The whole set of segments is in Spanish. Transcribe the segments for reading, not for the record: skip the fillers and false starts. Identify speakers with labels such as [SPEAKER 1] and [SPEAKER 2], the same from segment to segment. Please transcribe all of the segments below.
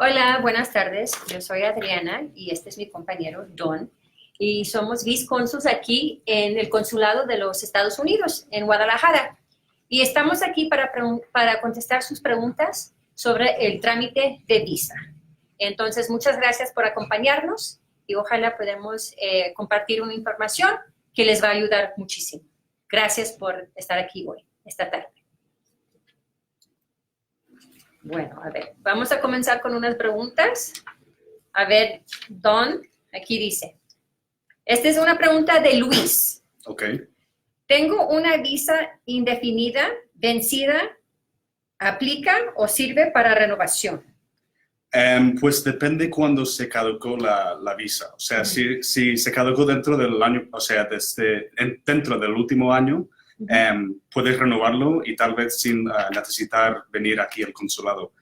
[SPEAKER 1] Hola, buenas tardes. Yo soy Adriana y este es mi compañero Don. Y somos viscónsuls aquí en el Consulado de los Estados Unidos, en Guadalajara. Y estamos aquí para contestar sus preguntas sobre el trámite de visa. Entonces, muchas gracias por acompañarnos y ojalá podamos compartir una información que les va a ayudar muchísimo. Gracias por estar aquí hoy, esta tarde. Bueno, a ver, vamos a comenzar con unas preguntas. A ver, Don, aquí dice. Esta es una pregunta de Luis.
[SPEAKER 2] Ok.
[SPEAKER 1] Tengo una visa indefinida, vencida, ¿aplica o sirve para renovación?
[SPEAKER 2] Pues depende cuándo se caducó la visa. O sea, si se caducó dentro del año, o sea, dentro del último año, puedes renovarlo y tal vez sin necesitar venir aquí al consulado.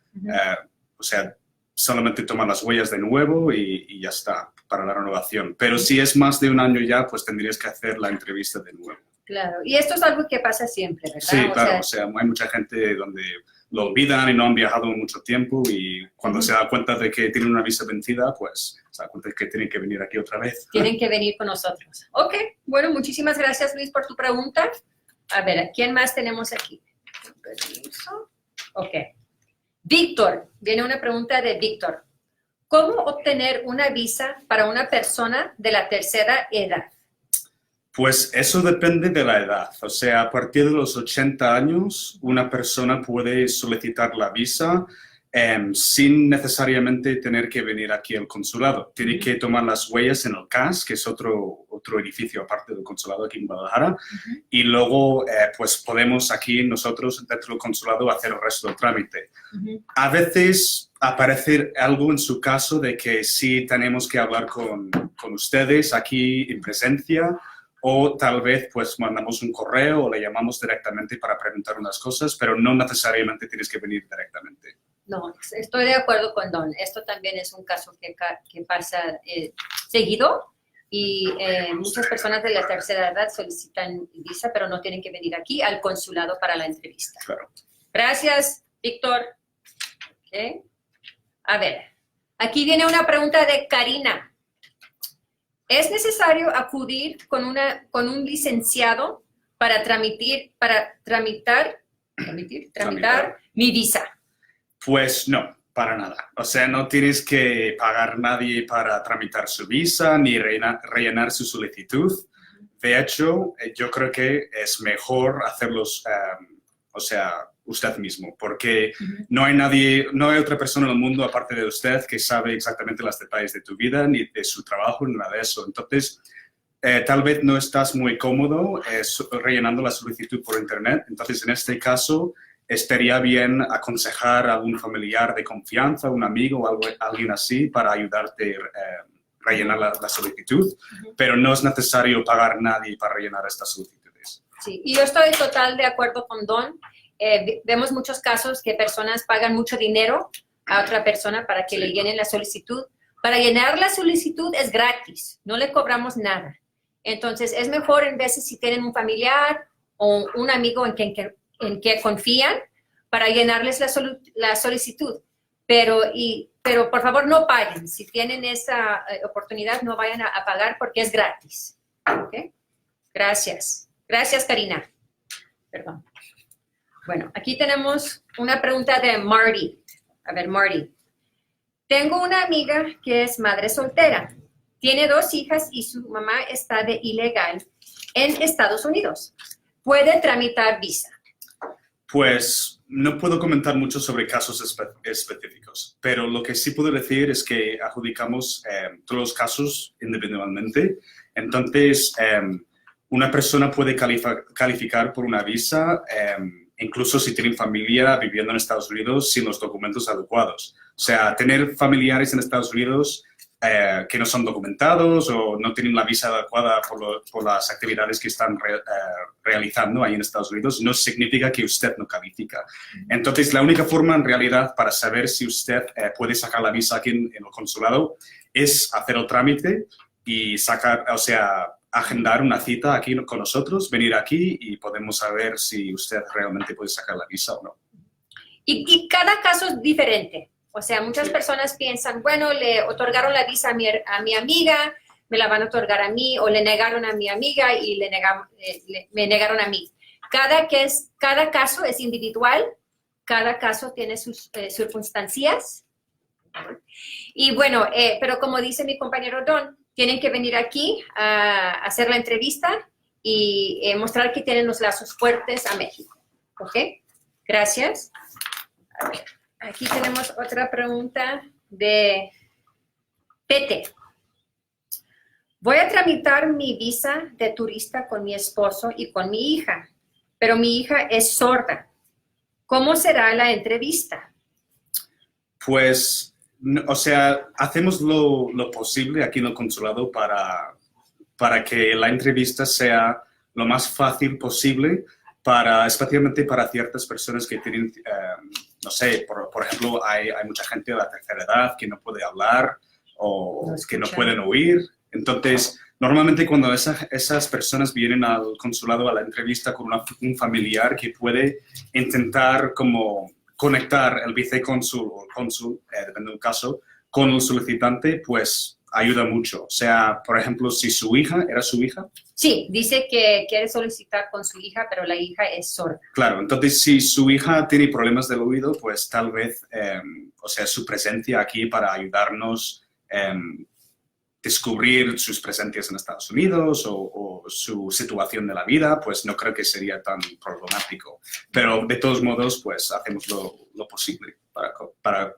[SPEAKER 2] O sea, solamente toma las huellas de nuevo y ya está para la renovación. Pero si es más de un año ya, pues tendrías que hacer la entrevista de nuevo.
[SPEAKER 1] Claro, y esto es algo que pasa siempre, ¿verdad?
[SPEAKER 2] Sí, claro, o sea, hay mucha gente donde lo olvidan y no han viajado mucho tiempo y cuando se da cuenta de que tienen una visa vencida, pues se da cuenta de que tienen que venir aquí otra vez.
[SPEAKER 1] Tienen que venir con nosotros. Ok, bueno, muchísimas gracias, Luis, por tu pregunta. A ver, ¿a quién más tenemos aquí? Permiso. Ok. Víctor, viene una pregunta de Víctor. ¿Cómo obtener una visa para una persona de la tercera edad?
[SPEAKER 2] Pues eso depende de la edad. O sea, a partir de los 80 años, una persona puede solicitar la visa sin necesariamente tener que venir aquí al consulado. Tiene que tomar las huellas en el CAS, que es otro edificio aparte del consulado aquí en Guadalajara, y luego pues podemos aquí nosotros dentro del consulado hacer el resto del trámite. A veces aparece algo en su caso de que sí tenemos que hablar con ustedes aquí en presencia, o tal vez pues mandamos un correo o le llamamos directamente para preguntar unas cosas, pero no necesariamente tienes que venir directamente.
[SPEAKER 1] No, estoy de acuerdo con Don. Esto también es un caso que pasa seguido y muchas personas de la tercera edad solicitan visa, pero no tienen que venir aquí al consulado para la entrevista.
[SPEAKER 2] Claro.
[SPEAKER 1] Gracias, Víctor. Okay. A ver, aquí viene una pregunta de Karina. ¿Es necesario acudir con un licenciado para tramitar mi visa?
[SPEAKER 2] Pues no, para nada. O sea, no tienes que pagar a nadie para tramitar su visa ni rellenar su solicitud. De hecho, yo creo que es mejor hacerlos, o sea, usted mismo, porque no hay otra persona en el mundo aparte de usted que sabe exactamente los detalles de tu vida, ni de su trabajo, ni nada de eso. Entonces, tal vez no estás muy cómodo rellenando la solicitud por internet. Entonces, en este caso, estaría bien aconsejar a algún familiar de confianza, un amigo o alguien así para ayudarte a rellenar la solicitud, pero no es necesario pagar a nadie para rellenar estas solicitudes.
[SPEAKER 1] Sí, y yo estoy total de acuerdo con Don. Vemos muchos casos que personas pagan mucho dinero a otra persona para que le llenen la solicitud. Para llenar la solicitud es gratis, no le cobramos nada. Entonces, es mejor en veces si tienen un familiar o un amigo en que confían para llenarles la solicitud. Pero por favor no paguen. Si tienen esa oportunidad, no vayan a pagar porque es gratis. ¿Okay? Gracias. Gracias, Karina. Perdón. Bueno, aquí tenemos una pregunta de Marty. A ver, Marty. Tengo una amiga que es madre soltera. Tiene 2 hijas y su mamá está de ilegal en Estados Unidos. ¿Puede tramitar visa?
[SPEAKER 2] Pues no puedo comentar mucho sobre casos específicos, pero lo que sí puedo decir es que adjudicamos todos los casos individualmente. Entonces, una persona puede calificar por una visa incluso si tienen familia viviendo en Estados Unidos sin los documentos adecuados. O sea, tener familiares en Estados Unidos que no son documentados o no tienen la visa adecuada por las actividades que están realizando ahí en Estados Unidos, no significa que usted no califica. Entonces, la única forma en realidad para saber si usted puede sacar la visa aquí en el consulado es hacer el trámite y agendar una cita aquí con nosotros, venir aquí y podemos saber si usted realmente puede sacar la visa o no.
[SPEAKER 1] Y cada caso es diferente. O sea, muchas personas piensan, bueno, le otorgaron la visa a mi amiga, me la van a otorgar a mí, o le negaron a mi amiga y me negaron a mí. Cada caso es individual, cada caso tiene sus circunstancias. Y bueno, pero como dice mi compañero Don, tienen que venir aquí a hacer la entrevista y mostrar que tienen los lazos fuertes a México. ¿Ok? Gracias. A ver, aquí tenemos otra pregunta de Pete. Voy a tramitar mi visa de turista con mi esposo y con mi hija, pero mi hija es sorda. ¿Cómo será la entrevista?
[SPEAKER 2] Pues, o sea, hacemos lo posible aquí en el consulado para que la entrevista sea lo más fácil posible, especialmente para ciertas personas que tienen, no sé, por ejemplo, hay mucha gente de la tercera edad que no puede hablar o que no pueden oír. Entonces, normalmente cuando esas personas vienen al consulado a la entrevista con un familiar que puede intentar como conectar el vicecónsul o el cónsul, depende del caso, con el solicitante, pues ayuda mucho. O sea, por ejemplo, si ¿era su hija?
[SPEAKER 1] Sí, dice que quiere solicitar con su hija, pero la hija es sorda.
[SPEAKER 2] Claro, entonces si su hija tiene problemas del oído, pues tal vez, o sea, su presencia aquí para ayudarnos descubrir sus presencias en Estados Unidos o su situación de la vida, pues no creo que sería tan problemático. Pero de todos modos, pues hacemos lo posible para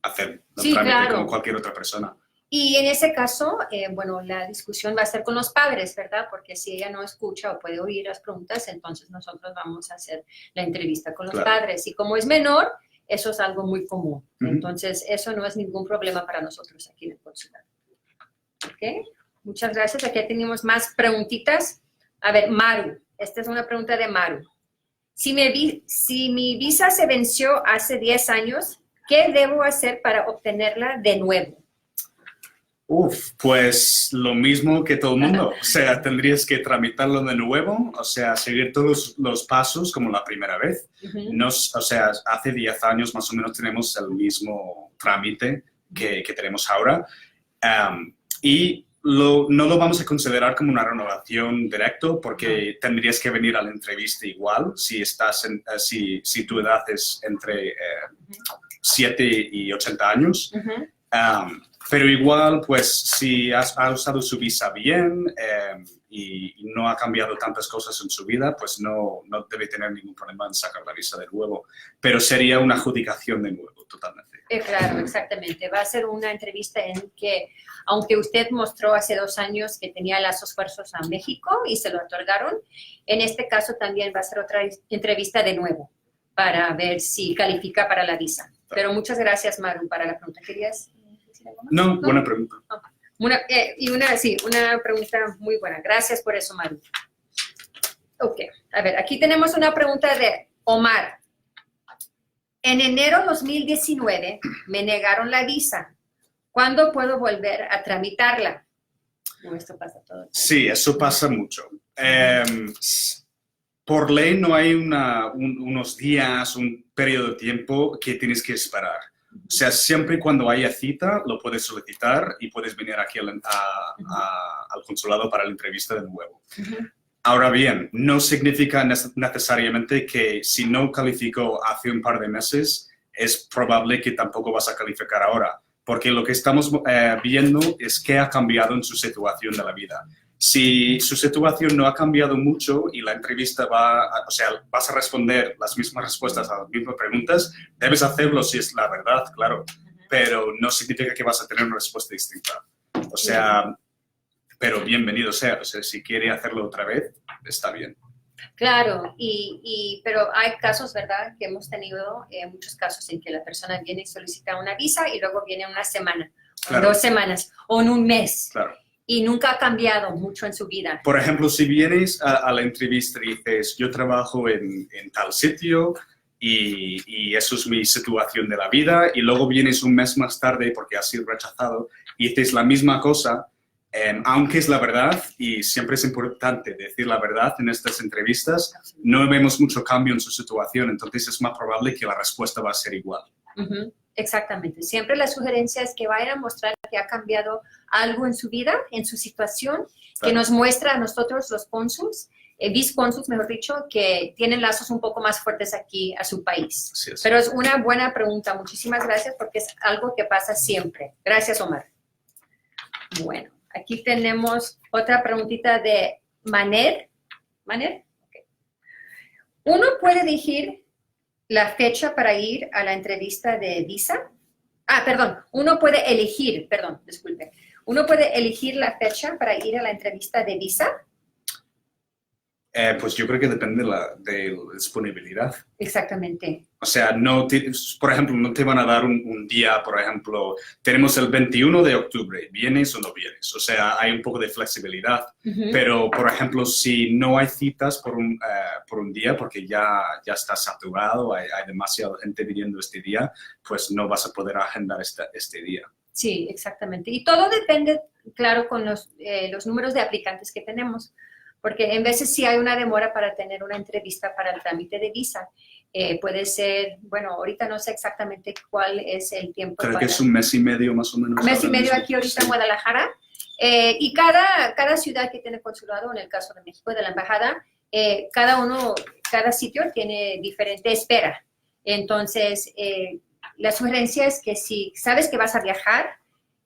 [SPEAKER 2] hacer el trámite como cualquier otra persona.
[SPEAKER 1] Y en ese caso, bueno, la discusión va a ser con los padres, ¿verdad? Porque si ella no escucha o puede oír las preguntas, entonces nosotros vamos a hacer la entrevista con los padres. Y como es menor, eso es algo muy común. Entonces, eso no es ningún problema para nosotros aquí en el consulado. ¿Ok? Muchas gracias. Aquí tenemos más preguntitas. A ver, Maru. Esta es una pregunta de Maru. Si mi visa se venció hace 10 años, ¿qué debo hacer para obtenerla de nuevo?
[SPEAKER 2] Pues lo mismo que todo el mundo. O sea, tendrías que tramitarlo de nuevo, o sea, seguir todos los pasos como la primera vez. O sea, hace 10 años más o menos tenemos el mismo trámite que tenemos ahora. Y no lo vamos a considerar como una renovación directa porque tendrías que venir a la entrevista igual si tu edad es entre 7 y 80 años. Pero igual, pues, si ha usado su visa bien y no ha cambiado tantas cosas en su vida, pues no debe tener ningún problema en sacar la visa de nuevo. Pero sería una adjudicación de nuevo, totalmente.
[SPEAKER 1] Claro, exactamente. Va a ser una entrevista en que, aunque usted mostró hace 2 años que tenía lazos fuertes a México y se lo otorgaron, en este caso también va a ser otra entrevista de nuevo para ver si califica para la visa. Pero muchas gracias, Maru, para la pregunta. ¿Querías...?
[SPEAKER 2] No, buena pregunta.
[SPEAKER 1] Una pregunta muy buena. Gracias por eso, Maru. Ok, a ver, aquí tenemos una pregunta de Omar. En enero 2019 me negaron la visa. ¿Cuándo puedo volver a tramitarla? Esto pasa todo el tiempo.
[SPEAKER 2] Sí, eso pasa mucho. Por ley no hay unos días, un periodo de tiempo que tienes que esperar. O sea, siempre y cuando haya cita, lo puedes solicitar y puedes venir aquí al consulado para la entrevista de nuevo. Ahora bien, no significa necesariamente que si no calificó hace un par de meses, es probable que tampoco vas a calificar ahora, porque lo que estamos viendo es qué ha cambiado en su situación de la vida. Si su situación no ha cambiado mucho y la entrevista o sea, vas a responder las mismas respuestas a las mismas preguntas, debes hacerlo si es la verdad, claro, pero no significa que vas a tener una respuesta distinta. O sea, pero bienvenido sea. O sea, si quiere hacerlo otra vez, está bien.
[SPEAKER 1] Claro, pero hay casos, ¿verdad?, que hemos tenido muchos casos en que la persona viene y solicita una visa y luego viene una semana,
[SPEAKER 2] claro,
[SPEAKER 1] 2 semanas o en un mes.
[SPEAKER 2] Claro.
[SPEAKER 1] Y nunca ha cambiado mucho en su vida.
[SPEAKER 2] Por ejemplo, si vienes a la entrevista y dices, yo trabajo en tal sitio y eso es mi situación de la vida, y luego vienes un mes más tarde porque has sido rechazado y dices la misma cosa, aunque es la verdad, y siempre es importante decir la verdad en estas entrevistas, no vemos mucho cambio en su situación, entonces es más probable que la respuesta va a ser igual.
[SPEAKER 1] Exactamente. Siempre la sugerencia es que vayan a mostrar que ha cambiado algo en su vida, en su situación, que nos muestra a nosotros los cónsuls, vicecónsuls, mejor dicho, que tienen lazos un poco más fuertes aquí a su país.
[SPEAKER 2] Sí, sí.
[SPEAKER 1] Pero es una buena pregunta. Muchísimas gracias porque es algo que pasa siempre. Gracias, Omar. Bueno, aquí tenemos otra preguntita de Maner. ¿Maner? Okay. ¿Uno puede elegir la fecha para ir a la entrevista de visa? Uno puede elegir la fecha para ir a la entrevista de visa.
[SPEAKER 2] Pues yo creo que depende de la disponibilidad.
[SPEAKER 1] Exactamente.
[SPEAKER 2] O sea, por ejemplo, no te van a dar un día, por ejemplo, tenemos el 21 de octubre, ¿vienes o no vienes? O sea, hay un poco de flexibilidad. Pero, por ejemplo, si no hay citas por un día, porque ya está saturado, hay demasiada gente viniendo este día, pues no vas a poder agendar este día.
[SPEAKER 1] Sí, exactamente. Y todo depende, claro, con los números de aplicantes que tenemos. Porque en veces sí hay una demora para tener una entrevista para el trámite de visa. Puede ser, bueno, ahorita no sé exactamente cuál es el tiempo.
[SPEAKER 2] Creo que es un mes y medio más o menos.
[SPEAKER 1] Un mes y medio aquí ahorita en Guadalajara. Y cada ciudad que tiene consulado, en el caso de México, de la embajada, cada sitio tiene diferente espera. Entonces, la sugerencia es que si sabes que vas a viajar,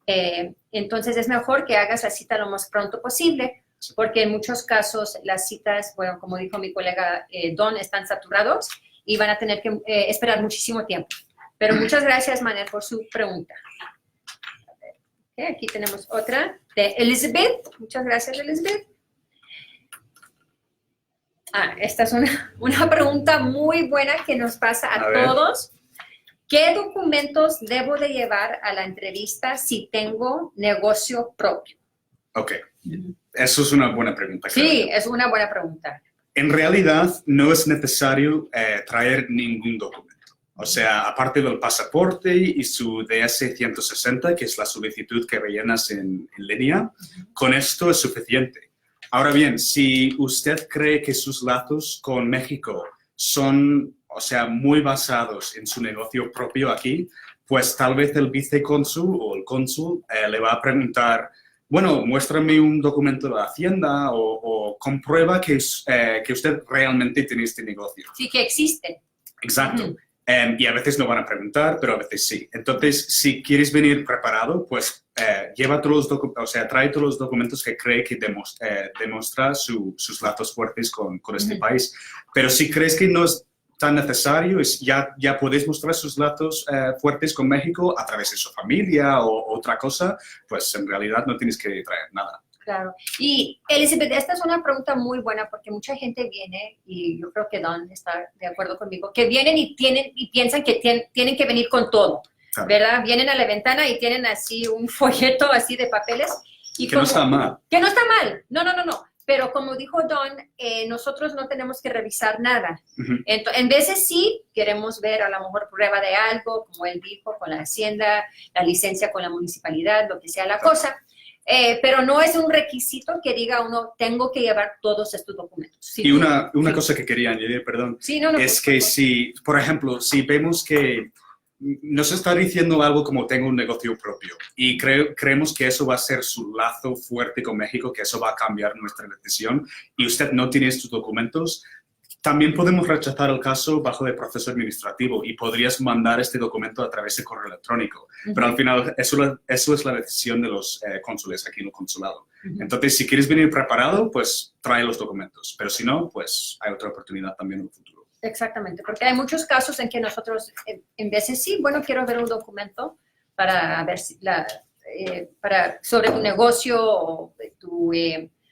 [SPEAKER 1] entonces es mejor que hagas la cita lo más pronto posible, porque en muchos casos las citas, bueno, como dijo mi colega Don, están saturados y van a tener que esperar muchísimo tiempo. Pero muchas gracias, Manuel, por su pregunta. Okay, aquí tenemos otra de Elizabeth. Muchas gracias, Elizabeth. Esta es una pregunta muy buena que nos pasa a todos. ¿Qué documentos debo de llevar a la entrevista si tengo negocio propio?
[SPEAKER 2] Ok. Eso es una buena pregunta.
[SPEAKER 1] Sí, es una buena pregunta.
[SPEAKER 2] En realidad, no es necesario traer ningún documento. O sea, aparte del pasaporte y su DS-160, que es la solicitud que rellenas en línea, con esto es suficiente. Ahora bien, si usted cree que sus lazos con México son, o sea, muy basados en su negocio propio aquí, pues tal vez el vicecónsul o el cónsul le va a preguntar, bueno, muéstrame un documento de la Hacienda o comprueba que usted realmente tiene este negocio.
[SPEAKER 1] Sí, que existe.
[SPEAKER 2] Exacto. Y a veces no van a preguntar, pero a veces sí. Entonces, si quieres venir preparado, pues lleva todos trae todos los documentos que cree que demuestra sus lazos fuertes con este país. Pero si crees que no es tan necesario, ya podéis mostrar sus lazos fuertes con México a través de su familia o otra cosa, pues en realidad no tienes que traer nada.
[SPEAKER 1] Claro. Y Elizabeth, esta es una pregunta muy buena porque mucha gente viene, y yo creo que Don está de acuerdo conmigo, que vienen y piensan que tienen que venir con todo, claro, ¿verdad? Vienen a la ventana y tienen así un folleto así de papeles. Y
[SPEAKER 2] que no está mal.
[SPEAKER 1] Que no está mal. No. Pero como dijo Don, nosotros no tenemos que revisar nada. En veces sí queremos ver a lo mejor prueba de algo, como él dijo, con la Hacienda, la licencia con la municipalidad, lo que sea la cosa. Pero no es un requisito que diga uno, tengo que llevar todos estos documentos. Sí,
[SPEAKER 2] y una cosa que quería añadir, perdón, es que si, por ejemplo, si vemos que nos está diciendo algo como tengo un negocio propio y creemos que eso va a ser su lazo fuerte con México, que eso va a cambiar nuestra decisión y usted no tiene estos documentos, también podemos rechazar el caso bajo el proceso administrativo y podrías mandar este documento a través de correo electrónico. Pero al final eso es la decisión de los cónsules aquí en el consulado. Entonces, si quieres venir preparado, pues trae los documentos. Pero si no, pues hay otra oportunidad también en el futuro.
[SPEAKER 1] Exactamente, porque hay muchos casos en que nosotros, en veces sí, bueno, quiero ver un documento para ver sobre tu negocio o tu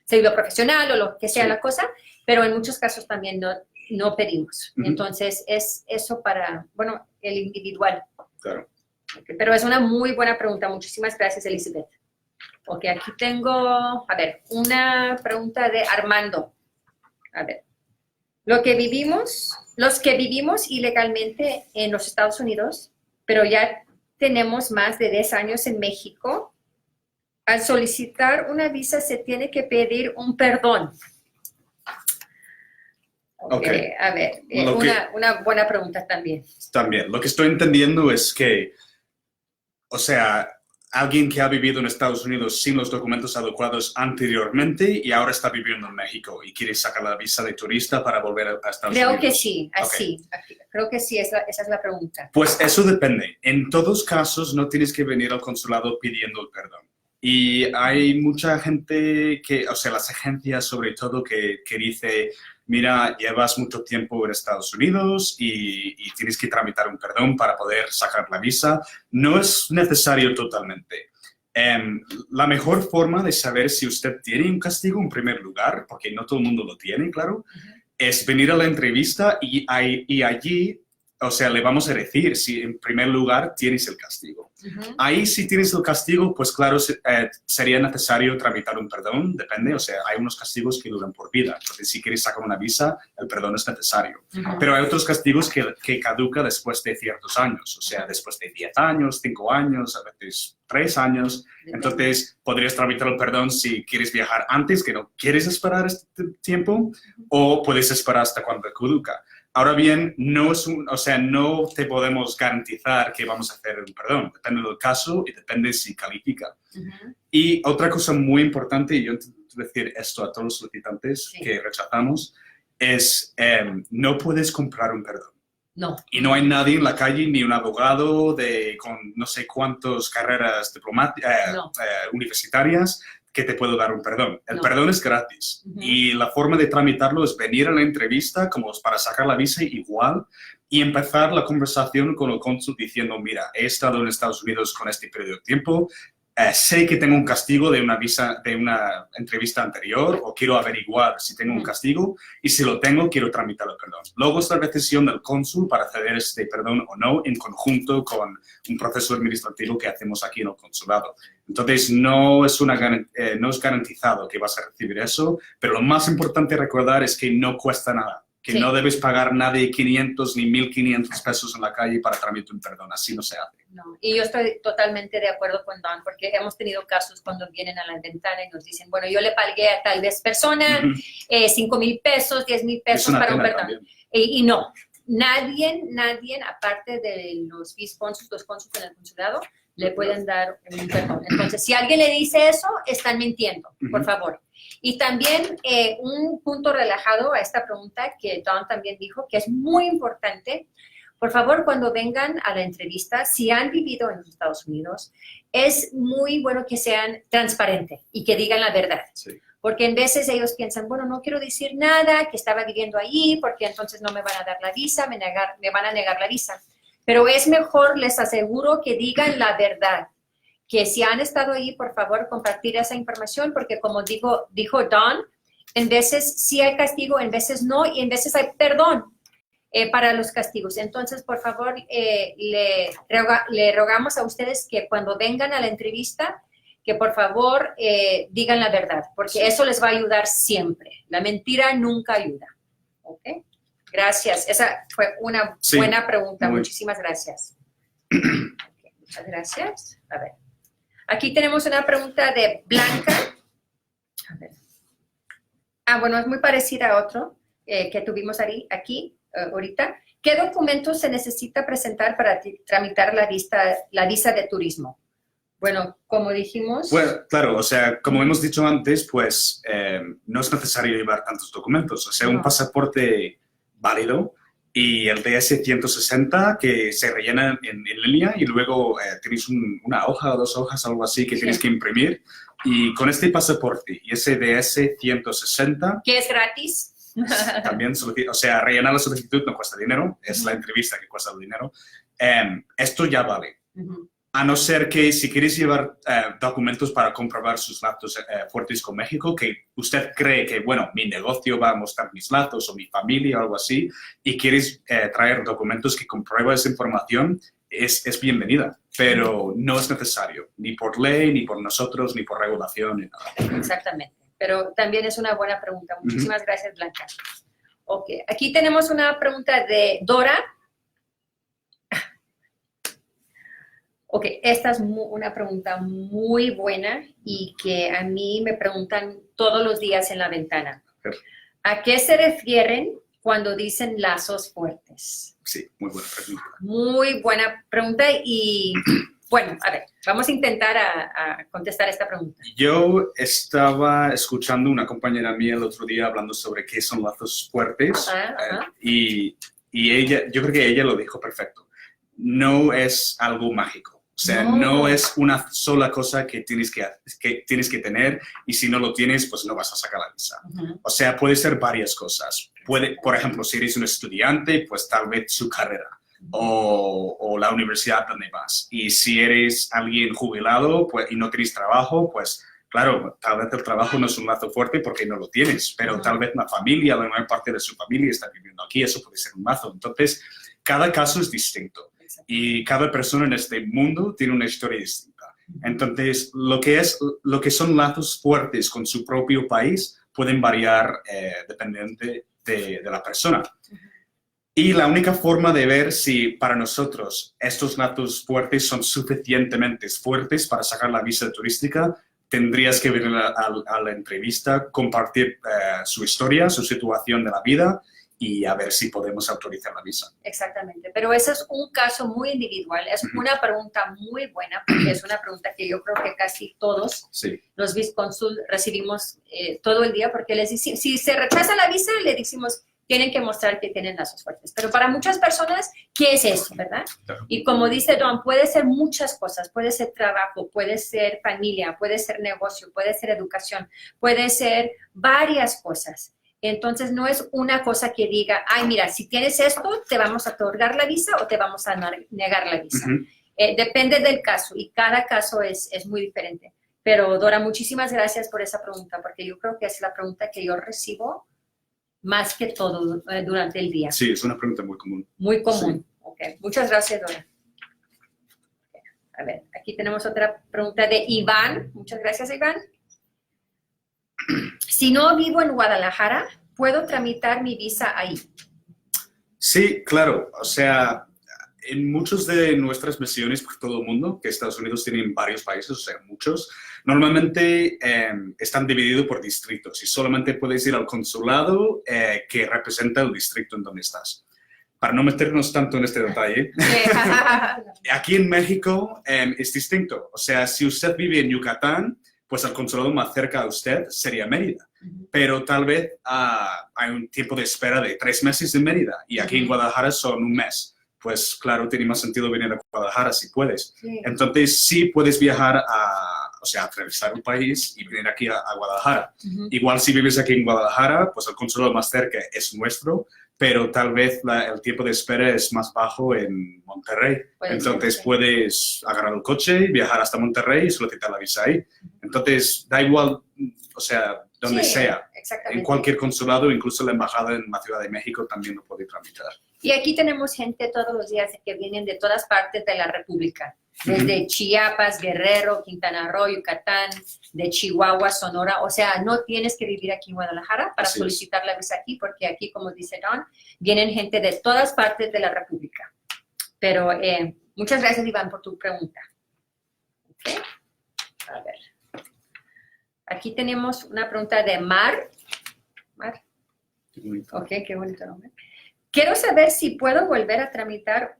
[SPEAKER 1] servicio profesional o lo que sea la cosa, pero en muchos casos también no pedimos. Entonces, es eso para, bueno, el individual.
[SPEAKER 2] Claro.
[SPEAKER 1] Okay, pero es una muy buena pregunta. Muchísimas gracias, Elizabeth. Ok, aquí tengo, una pregunta de Armando. Los que vivimos ilegalmente en los Estados Unidos, pero ya tenemos más de 10 años en México, al solicitar una visa se tiene que pedir un perdón.
[SPEAKER 2] Okay.
[SPEAKER 1] Una buena pregunta también.
[SPEAKER 2] También, lo que estoy entendiendo es que o sea, alguien que ha vivido en Estados Unidos sin los documentos adecuados anteriormente y ahora está viviendo en México y quiere sacar la visa de turista para volver a Estados Unidos.
[SPEAKER 1] Creo que sí, así.
[SPEAKER 2] Okay.
[SPEAKER 1] Creo que sí, esa es la pregunta.
[SPEAKER 2] Pues eso depende. En todos casos no tienes que venir al consulado pidiendo el perdón. Y hay mucha gente que, o sea, las agencias sobre todo que dice, mira, llevas mucho tiempo en Estados Unidos y tienes que tramitar un perdón para poder sacar la visa. No es necesario totalmente. La mejor forma de saber si usted tiene un castigo en primer lugar, porque no todo el mundo lo tiene, claro, es venir a la entrevista y allí, o sea, le vamos a decir si en primer lugar tienes el castigo. Ahí si tienes el castigo, pues claro, sería necesario tramitar un perdón, depende, o sea, hay unos castigos que duran por vida, entonces si quieres sacar una visa, el perdón es necesario. Pero hay otros castigos que caduca después de ciertos años, o sea, después de 10 años, 5 años, a veces 3 años, entonces podrías tramitar el perdón si quieres viajar antes, que no quieres esperar este tiempo, o puedes esperar hasta cuando caduca. Ahora bien, no te podemos garantizar que vamos a hacer un perdón. Depende del caso y depende si califica. Y otra cosa muy importante, y yo intento decir esto a todos los solicitantes que rechazamos, es no puedes comprar un perdón.
[SPEAKER 1] No.
[SPEAKER 2] Y no hay nadie en la calle, ni un abogado con no sé cuántas carreras universitarias que te puedo dar un perdón. El perdón es gratis. Y la forma de tramitarlo es venir a la entrevista como para sacar la visa igual y empezar la conversación con el cónsul diciendo, mira, he estado en Estados Unidos con este periodo de tiempo, sé que tengo un castigo de una visa, de una entrevista anterior, o quiero averiguar si tengo un castigo, y si lo tengo, quiero tramitar el perdón. Luego es la decisión del cónsul para ceder este perdón o no, en conjunto con un proceso administrativo que hacemos aquí en el consulado. Entonces, no es garantizado que vas a recibir eso, pero lo más importante recordar es que no cuesta nada. Que no debes pagar nadie 500 ni 1.500 pesos en la calle para tramitar un perdón. Así no se hace.
[SPEAKER 1] No. Y yo estoy totalmente de acuerdo con Don, porque hemos tenido casos cuando vienen a la ventana y nos dicen, bueno, yo le pagué a tal vez persona 5,000 pesos, 10,000 pesos para un perdón. Y no, nadie, aparte de los cónsules en el consulado, le pueden dar un perdón. Entonces, si alguien le dice eso, están mintiendo, por favor. Y también un punto relajado a esta pregunta que Don también dijo, que es muy importante. Por favor, cuando vengan a la entrevista, si han vivido en los Estados Unidos, es muy bueno que sean transparentes y que digan la verdad. Sí. Porque en veces ellos piensan, bueno, no quiero decir nada, que estaba viviendo allí, porque entonces no me van a dar la visa, me van a negar la visa. Pero es mejor, les aseguro, que digan la verdad. Que si han estado ahí, por favor, compartir esa información, porque como dijo Don, en veces sí hay castigo, en veces no, y en veces hay perdón para los castigos. Entonces, por favor, le rogamos a ustedes que cuando vengan a la entrevista, que por favor digan la verdad, porque eso les va a ayudar siempre. La mentira nunca ayuda. ¿Ok? Gracias. Esa fue una buena pregunta. Muchísimas gracias. Okay, muchas gracias. A ver. Aquí tenemos una pregunta de Blanca. A ver. Bueno, es muy parecida a otro que tuvimos aquí ahorita. ¿Qué documentos se necesita presentar para tramitar la visa de turismo? Bueno, como dijimos... Bueno,
[SPEAKER 2] claro, o sea, como hemos dicho antes, pues no es necesario llevar tantos documentos. O sea, un pasaporte válido y el DS-160 que se rellena en línea y luego tenéis una hoja o 2 hojas, algo así, que tienes que imprimir. Y con este pasaporte y ese DS-160...
[SPEAKER 1] ¿Que es gratis?
[SPEAKER 2] También, o sea, rellenar la solicitud no cuesta dinero, es la entrevista que cuesta el dinero. Esto ya vale. A no ser que si quieres llevar documentos para comprobar sus lazos fuertes con México, que usted cree que, bueno, mi negocio va a mostrar mis lazos o mi familia o algo así, y quieres traer documentos que comprueben esa información, es bienvenida, pero no es necesario, ni por ley, ni por nosotros, ni por regulación, ni nada.
[SPEAKER 1] Exactamente, pero también es una buena pregunta. Muchísimas gracias, Blanca. Ok, aquí tenemos una pregunta de Dora. Ok, esta es una pregunta muy buena y que a mí me preguntan todos los días en la ventana. ¿A qué se refieren cuando dicen lazos fuertes?
[SPEAKER 2] Sí, muy buena pregunta.
[SPEAKER 1] Muy buena pregunta y Bueno, a ver, vamos a intentar a contestar esta pregunta.
[SPEAKER 2] Yo estaba escuchando una compañera mía el otro día hablando sobre qué son lazos fuertes y ella, yo creo que ella lo dijo perfecto. No es algo mágico. O sea, no es una sola cosa que tienes que tener y si no lo tienes, pues no vas a sacar la visa. O sea, puede ser varias cosas. Por ejemplo, si eres un estudiante, pues tal vez su carrera o la universidad donde vas. Y si eres alguien jubilado pues, y no tienes trabajo, pues claro, tal vez el trabajo no es un lazo fuerte porque no lo tienes, pero tal vez la familia, la mayor parte de su familia está viviendo aquí, eso puede ser un lazo. Entonces, cada caso es distinto. Y cada persona en este mundo tiene una historia distinta. Entonces, lo que son lazos fuertes con su propio país pueden variar dependiendo de la persona. Y la única forma de ver si para nosotros estos lazos fuertes son suficientemente fuertes para sacar la visa turística, tendrías que venir a la entrevista, compartir su historia, su situación de la vida, y a ver si podemos autorizar la visa.
[SPEAKER 1] Exactamente, pero ese es un caso muy individual, es una pregunta muy buena, porque es una pregunta que yo creo que casi todos los viscónsul recibimos todo el día, porque les decimos, si se rechaza la visa, le decimos, tienen que mostrar que tienen lazos fuertes, pero para muchas personas, ¿qué es eso, verdad? Claro. Y como dice Don, puede ser muchas cosas, puede ser trabajo, puede ser familia, puede ser negocio, puede ser educación, puede ser varias cosas. Entonces, no es una cosa que diga, ay, mira, si tienes esto, te vamos a otorgar la visa o te vamos a negar la visa. Depende del caso y cada caso es muy diferente. Pero, Dora, muchísimas gracias por esa pregunta, porque yo creo que es la pregunta que yo recibo más que todo durante el día.
[SPEAKER 2] Sí, es una pregunta muy común.
[SPEAKER 1] Muy común. Sí. Okay. Muchas gracias, Dora. Okay. A ver, aquí tenemos otra pregunta de Iván. Muchas gracias, Iván. Si no vivo en Guadalajara, ¿puedo tramitar mi visa ahí?
[SPEAKER 2] Sí, claro. O sea, en muchas de nuestras misiones por todo el mundo, que Estados Unidos tiene en varios países, o sea, muchos, normalmente están divididos por distritos y solamente puedes ir al consulado que representa el distrito en donde estás. Para no meternos tanto en este detalle, aquí en México es distinto. O sea, si usted vive en Yucatán, pues el consulado más cerca de usted sería Mérida. Pero tal vez hay un tiempo de espera de 3 meses en Mérida y aquí en Guadalajara son 1 mes. Pues claro, tiene más sentido venir a Guadalajara si puedes. Sí. Entonces sí puedes viajar o sea, atravesar un país y venir aquí a Guadalajara. Igual si vives aquí en Guadalajara, pues el consulado más cerca es nuestro, pero tal vez el tiempo de espera es más bajo en Monterrey. Entonces puedes agarrar el coche, viajar hasta Monterrey y solicitar la visa ahí. Entonces da igual, o sea, donde sea. En cualquier consulado, incluso la embajada en la Ciudad de México también lo puede tramitar.
[SPEAKER 1] Y aquí tenemos gente todos los días que vienen de todas partes de la República. Desde Chiapas, Guerrero, Quintana Roo, Yucatán, de Chihuahua, Sonora. O sea, no tienes que vivir aquí en Guadalajara para solicitar la visa aquí, porque aquí, como dice Don, vienen gente de todas partes de la República. Pero muchas gracias, Iván, por tu pregunta. Okay. A ver. Aquí tenemos una pregunta de Mar. Mar. Ok, qué bonito nombre. Quiero saber si puedo volver a tramitar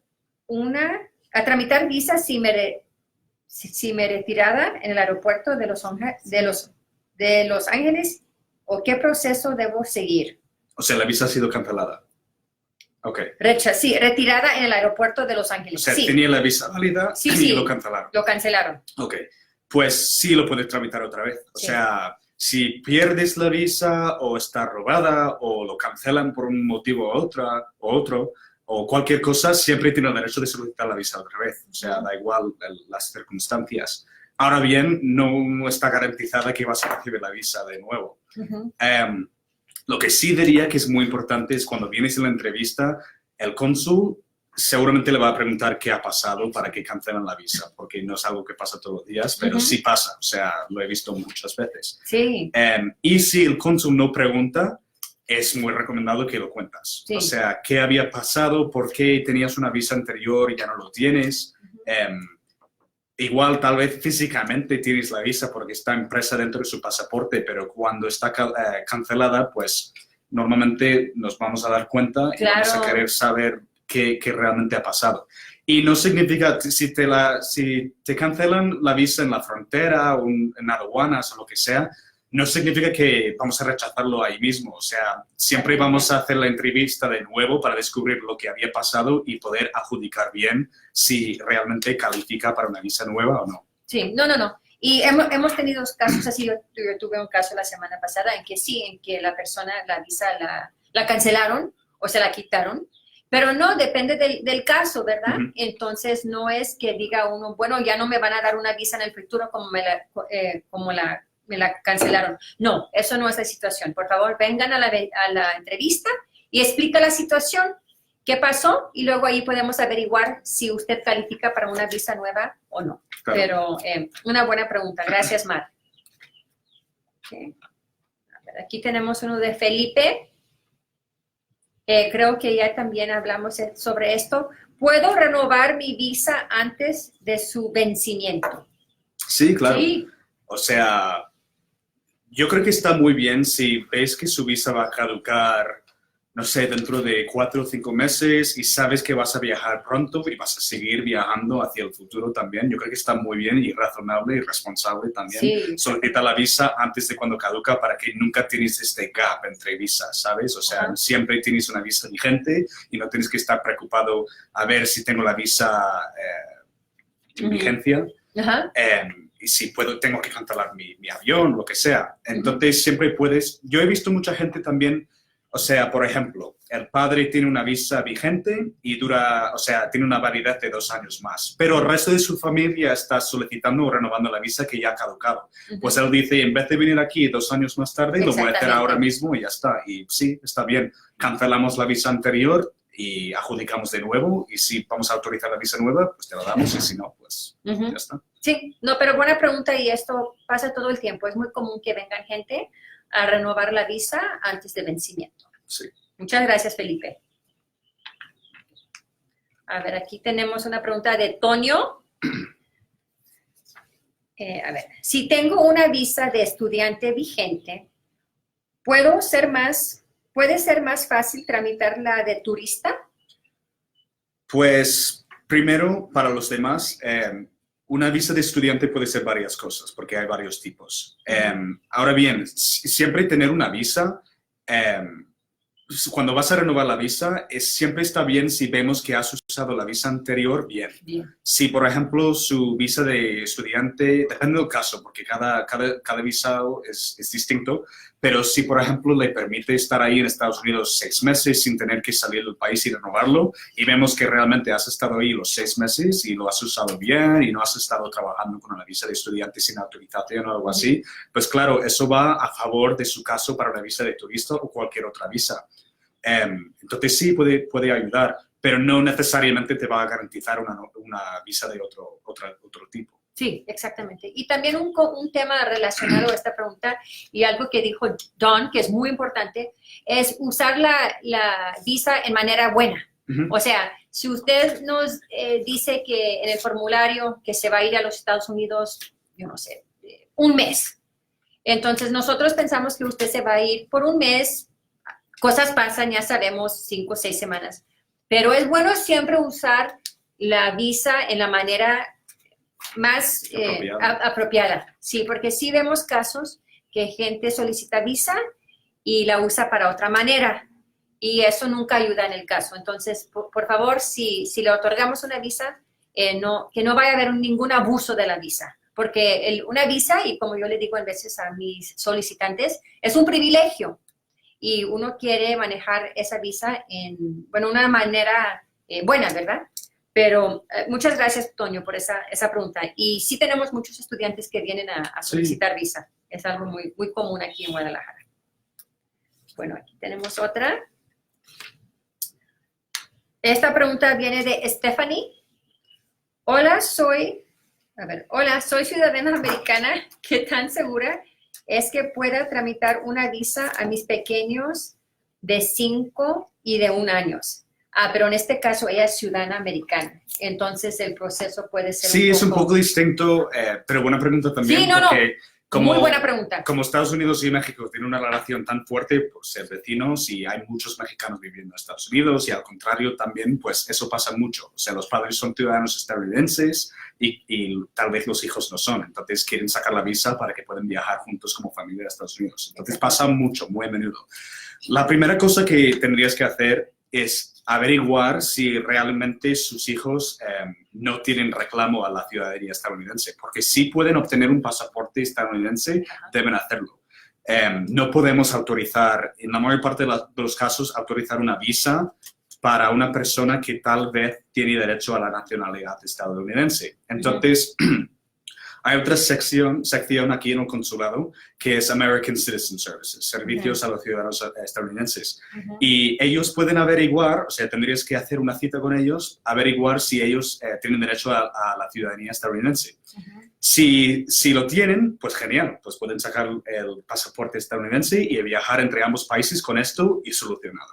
[SPEAKER 1] visa si me retirada en el aeropuerto de Los Ángeles o qué proceso debo seguir.
[SPEAKER 2] O sea, la visa ha sido cancelada. Ok.
[SPEAKER 1] Sí, retirada en el aeropuerto de Los Ángeles.
[SPEAKER 2] O sea, tenía la visa válida y lo cancelaron.
[SPEAKER 1] Lo cancelaron.
[SPEAKER 2] Ok. Pues sí lo puedes tramitar otra vez. O sea, si pierdes la visa o está robada o lo cancelan por un motivo u otro, o cualquier cosa, siempre tiene el derecho de solicitar la visa otra vez. O sea, da igual las circunstancias. Ahora bien, no está garantizada que vas a recibir la visa de nuevo. Lo que sí diría que es muy importante es cuando vienes a la entrevista, el cónsul seguramente le va a preguntar qué ha pasado para que cancelen la visa, porque no es algo que pasa todos los días, pero sí pasa. O sea, lo he visto muchas veces.
[SPEAKER 1] Sí.
[SPEAKER 2] Y si el cónsul no pregunta, es muy recomendado que lo cuentas. Sí. O sea, qué había pasado, por qué tenías una visa anterior y ya no lo tienes. Igual, tal vez físicamente tienes la visa porque está impresa dentro de su pasaporte, pero cuando está cancelada, pues normalmente nos vamos a dar cuenta y vamos a querer saber qué realmente ha pasado. Y no significa, si te cancelan la visa en la frontera o en aduanas o lo que sea, no significa que vamos a rechazarlo ahí mismo. O sea, siempre vamos a hacer la entrevista de nuevo para descubrir lo que había pasado y poder adjudicar bien si realmente califica para una visa nueva o no.
[SPEAKER 1] Sí, no. Y hemos tenido casos así. Yo tuve un caso la semana pasada en que sí, en que la persona, la visa la cancelaron o se la quitaron. Pero no, depende del caso, ¿verdad? Entonces, no es que diga uno, bueno, ya no me van a dar una visa en el futuro como me la cancelaron. No, eso no es la situación. Por favor, vengan a la entrevista y explica la situación, qué pasó, y luego ahí podemos averiguar si usted califica para una visa nueva o no. Claro. Pero una buena pregunta. Gracias, Mar. Okay. A ver, aquí tenemos uno de Felipe. Creo que ya también hablamos sobre esto. ¿Puedo renovar mi visa antes de su vencimiento?
[SPEAKER 2] Sí, claro.
[SPEAKER 1] Sí.
[SPEAKER 2] O sea, yo creo que está muy bien si ves que su visa va a caducar, no sé, dentro de 4 o 5 meses y sabes que vas a viajar pronto y vas a seguir viajando hacia el futuro también. Yo creo que está muy bien y razonable y responsable también. Sí. Solicita la visa antes de cuando caduca para que nunca tienes este gap entre visas, ¿sabes? O sea, siempre tienes una visa vigente y no tienes que estar preocupado a ver si tengo la visa en vigencia. Y si tengo que cancelar mi avión, lo que sea. Entonces, siempre puedes... Yo he visto mucha gente también. O sea, por ejemplo, el padre tiene una visa vigente y tiene una validez de 2 años más, pero el resto de su familia está solicitando o renovando la visa que ya ha caducado. Pues él dice, en vez de venir aquí 2 años más tarde, lo voy a hacer ahora mismo y ya está. Y sí, está bien. Cancelamos la visa anterior y adjudicamos de nuevo, y si vamos a autorizar la visa nueva, pues te la damos, y si no, pues ya está.
[SPEAKER 1] Sí, no, pero buena pregunta, y esto pasa todo el tiempo. Es muy común que vengan gente a renovar la visa antes de vencimiento.
[SPEAKER 2] Sí.
[SPEAKER 1] Muchas gracias, Felipe. A ver, aquí tenemos una pregunta de Toño. A ver, si tengo una visa de estudiante vigente, ¿puede ser más fácil tramitar la de turista?
[SPEAKER 2] Pues, primero, para los demás, una visa de estudiante puede ser varias cosas, porque hay varios tipos. Ahora bien, siempre tener una visa, cuando vas a renovar la visa, siempre está bien si vemos que has usado la visa anterior bien. Si, por ejemplo, su visa de estudiante, depende del caso, porque cada visado es distinto, pero si, por ejemplo, le permite estar ahí en Estados Unidos 6 meses sin tener que salir del país y renovarlo, y vemos que realmente has estado ahí los 6 meses y lo has usado bien y no has estado trabajando con una visa de estudiante sin autorización o algo así, pues claro, eso va a favor de su caso para una visa de turista o cualquier otra visa. Entonces sí puede ayudar, pero no necesariamente te va a garantizar una visa de otro tipo.
[SPEAKER 1] Sí, exactamente. Y también un tema relacionado a esta pregunta, y algo que dijo Don, que es muy importante, es usar la visa en manera buena. O sea, si usted nos dice que en el formulario que se va a ir a los Estados Unidos, yo no sé, 1 mes, entonces nosotros pensamos que usted se va a ir por 1 mes, cosas pasan, ya sabemos, 5 o 6 semanas, pero es bueno siempre usar la visa en la manera más apropiada. Sí, porque sí vemos casos que gente solicita visa y la usa para otra manera, y eso nunca ayuda en el caso. Entonces, por favor, si le otorgamos una visa, que no vaya a haber ningún abuso de la visa, porque una visa, y como yo le digo a veces a mis solicitantes, es un privilegio, y uno quiere manejar esa visa en una manera buena, ¿verdad? Pero muchas gracias, Toño, por esa pregunta. Y sí tenemos muchos estudiantes que vienen a solicitar visa. Es algo muy, muy común aquí en Guadalajara. Bueno, aquí tenemos otra. Esta pregunta viene de Stephanie. Hola, soy ciudadana americana. ¿Qué tan segura es que pueda tramitar una visa a mis pequeños de 5 y de 1 año? Pero en este caso ella es ciudadana americana, entonces el proceso puede ser
[SPEAKER 2] es un poco distinto, pero buena pregunta también,
[SPEAKER 1] sí,
[SPEAKER 2] porque
[SPEAKER 1] Muy buena pregunta.
[SPEAKER 2] Como Estados Unidos y México tienen una relación tan fuerte por ser vecinos y hay muchos mexicanos viviendo en Estados Unidos y al contrario también, pues eso pasa mucho. O sea, los padres son ciudadanos estadounidenses y tal vez los hijos no son. Entonces quieren sacar la visa para que puedan viajar juntos como familia a Estados Unidos. Entonces pasa mucho, muy a menudo. La primera cosa que tendrías que hacer es averiguar si realmente sus hijos no tienen reclamo a la ciudadanía estadounidense, porque si pueden obtener un pasaporte estadounidense, deben hacerlo. No podemos autorizar, en la mayor parte de los casos, autorizar una visa para una persona que tal vez tiene derecho a la nacionalidad estadounidense. Entonces, hay otra sección aquí en el consulado que es American Citizen Services, servicios a los ciudadanos estadounidenses. Y ellos pueden averiguar, o sea, tendrías que hacer una cita con ellos, averiguar si ellos tienen derecho a la ciudadanía estadounidense. Si lo tienen, pues genial, pues pueden sacar el pasaporte estadounidense y viajar entre ambos países con esto y solucionado.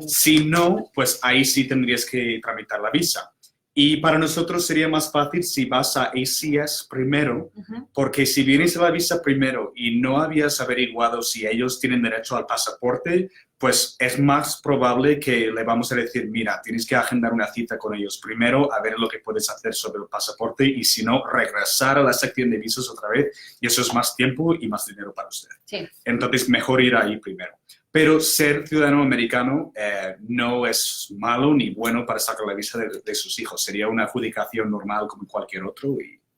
[SPEAKER 2] Si no, pues ahí sí tendrías que tramitar la visa. Y para nosotros sería más fácil si vas a ACS primero, porque si vienes a la visa primero y no habías averiguado si ellos tienen derecho al pasaporte, pues es más probable que le vamos a decir, mira, tienes que agendar una cita con ellos primero a ver lo que puedes hacer sobre el pasaporte y si no, regresar a la sección de visas otra vez y eso es más tiempo y más dinero para usted.
[SPEAKER 1] Sí.
[SPEAKER 2] Entonces, mejor ir ahí primero. Pero ser ciudadano americano no es malo ni bueno para sacar la visa de sus hijos. Sería una adjudicación normal como cualquier otro.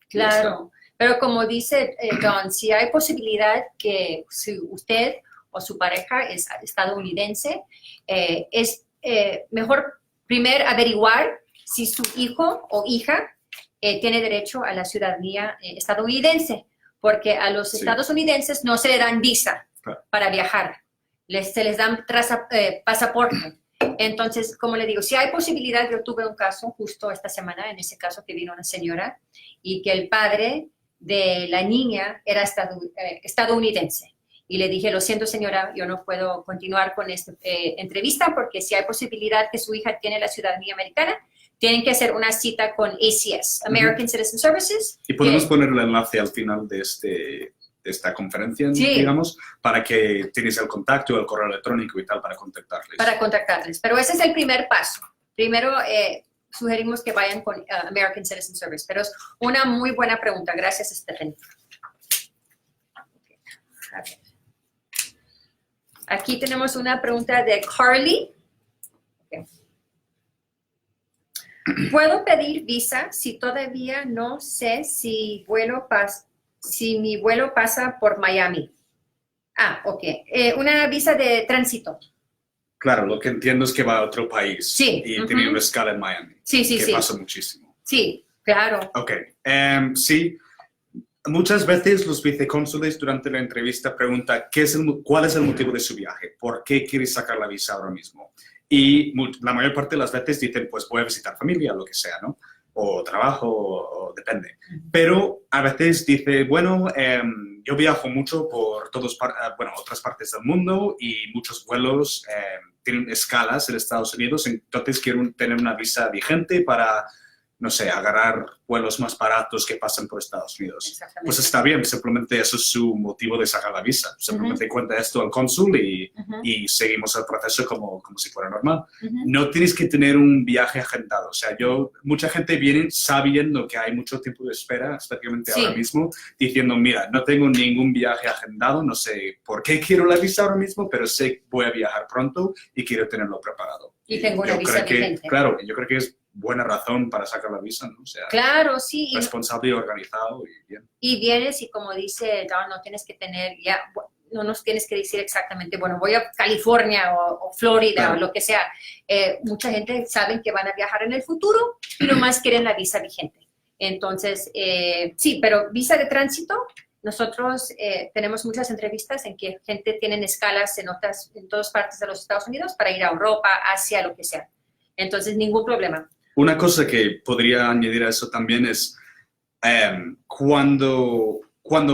[SPEAKER 1] Claro, pero como dice Don, si hay posibilidad que si usted o su pareja es estadounidense, es mejor primero averiguar si su hijo o hija tiene derecho a la ciudadanía estadounidense, porque a los estadounidenses no se le dan visa para viajar. Se les dan pasaporte. Entonces, como le digo, si hay posibilidad, yo tuve un caso justo esta semana, en ese caso que vino una señora y que el padre de la niña era estadounidense. Y le dije, lo siento señora, yo no puedo continuar con esta entrevista porque si hay posibilidad que su hija tiene la ciudadanía americana, tienen que hacer una cita con ACS, American Citizen Services.
[SPEAKER 2] Y podemos poner el enlace al final de esta conferencia, digamos, para que tienes el contacto, el correo electrónico y tal para contactarles.
[SPEAKER 1] Para contactarles. Pero ese es el primer paso. Primero, sugerimos que vayan con American Citizen Service. Pero es una muy buena pregunta. Gracias, Stephanie. Aquí tenemos una pregunta de Carly. Okay. ¿Puedo pedir visa si todavía no sé si mi vuelo pasa por Miami? Ok. Una visa de tránsito.
[SPEAKER 2] Claro, lo que entiendo es que va a otro país y tiene una escala en Miami. Que pasa muchísimo.
[SPEAKER 1] Sí, claro.
[SPEAKER 2] Ok. Sí. Muchas veces los vicecónsules durante la entrevista preguntan cuál es el motivo de su viaje, por qué quiere sacar la visa ahora mismo. Y la mayor parte de las veces dicen, pues voy a visitar familia, lo que sea, ¿no? O trabajo, o depende. Pero a veces dice, bueno, yo viajo mucho por otras partes del mundo y muchos vuelos tienen escalas en Estados Unidos, entonces quiero tener una visa vigente para, no sé, agarrar vuelos más baratos que pasan por Estados Unidos. Pues está bien, simplemente eso es su motivo de sacar la visa. Simplemente cuenta esto al cónsul y seguimos el proceso como si fuera normal. No tienes que tener un viaje agendado. O sea, mucha gente viene sabiendo que hay mucho tiempo de espera, especialmente ahora mismo, diciendo, mira, no tengo ningún viaje agendado, no sé por qué quiero la visa ahora mismo, pero sé que voy a viajar pronto y quiero tenerlo preparado.
[SPEAKER 1] Y tengo una visa vigente.
[SPEAKER 2] Claro, yo creo que es buena razón para sacar la visa, ¿no? O sea,
[SPEAKER 1] claro, sí.
[SPEAKER 2] Responsable y organizado y bien.
[SPEAKER 1] Y vienes y como dice Don, no tienes que tener no nos tienes que decir exactamente, bueno, voy a California o Florida o lo que sea. Mucha gente sabe que van a viajar en el futuro y nomás quieren la visa vigente. Entonces, sí, pero visa de tránsito, nosotros tenemos muchas entrevistas en que gente tiene escalas en todas partes de los Estados Unidos para ir a Europa, Asia, lo que sea. Entonces, ningún problema.
[SPEAKER 2] Una cosa que podría añadir a eso también es cuando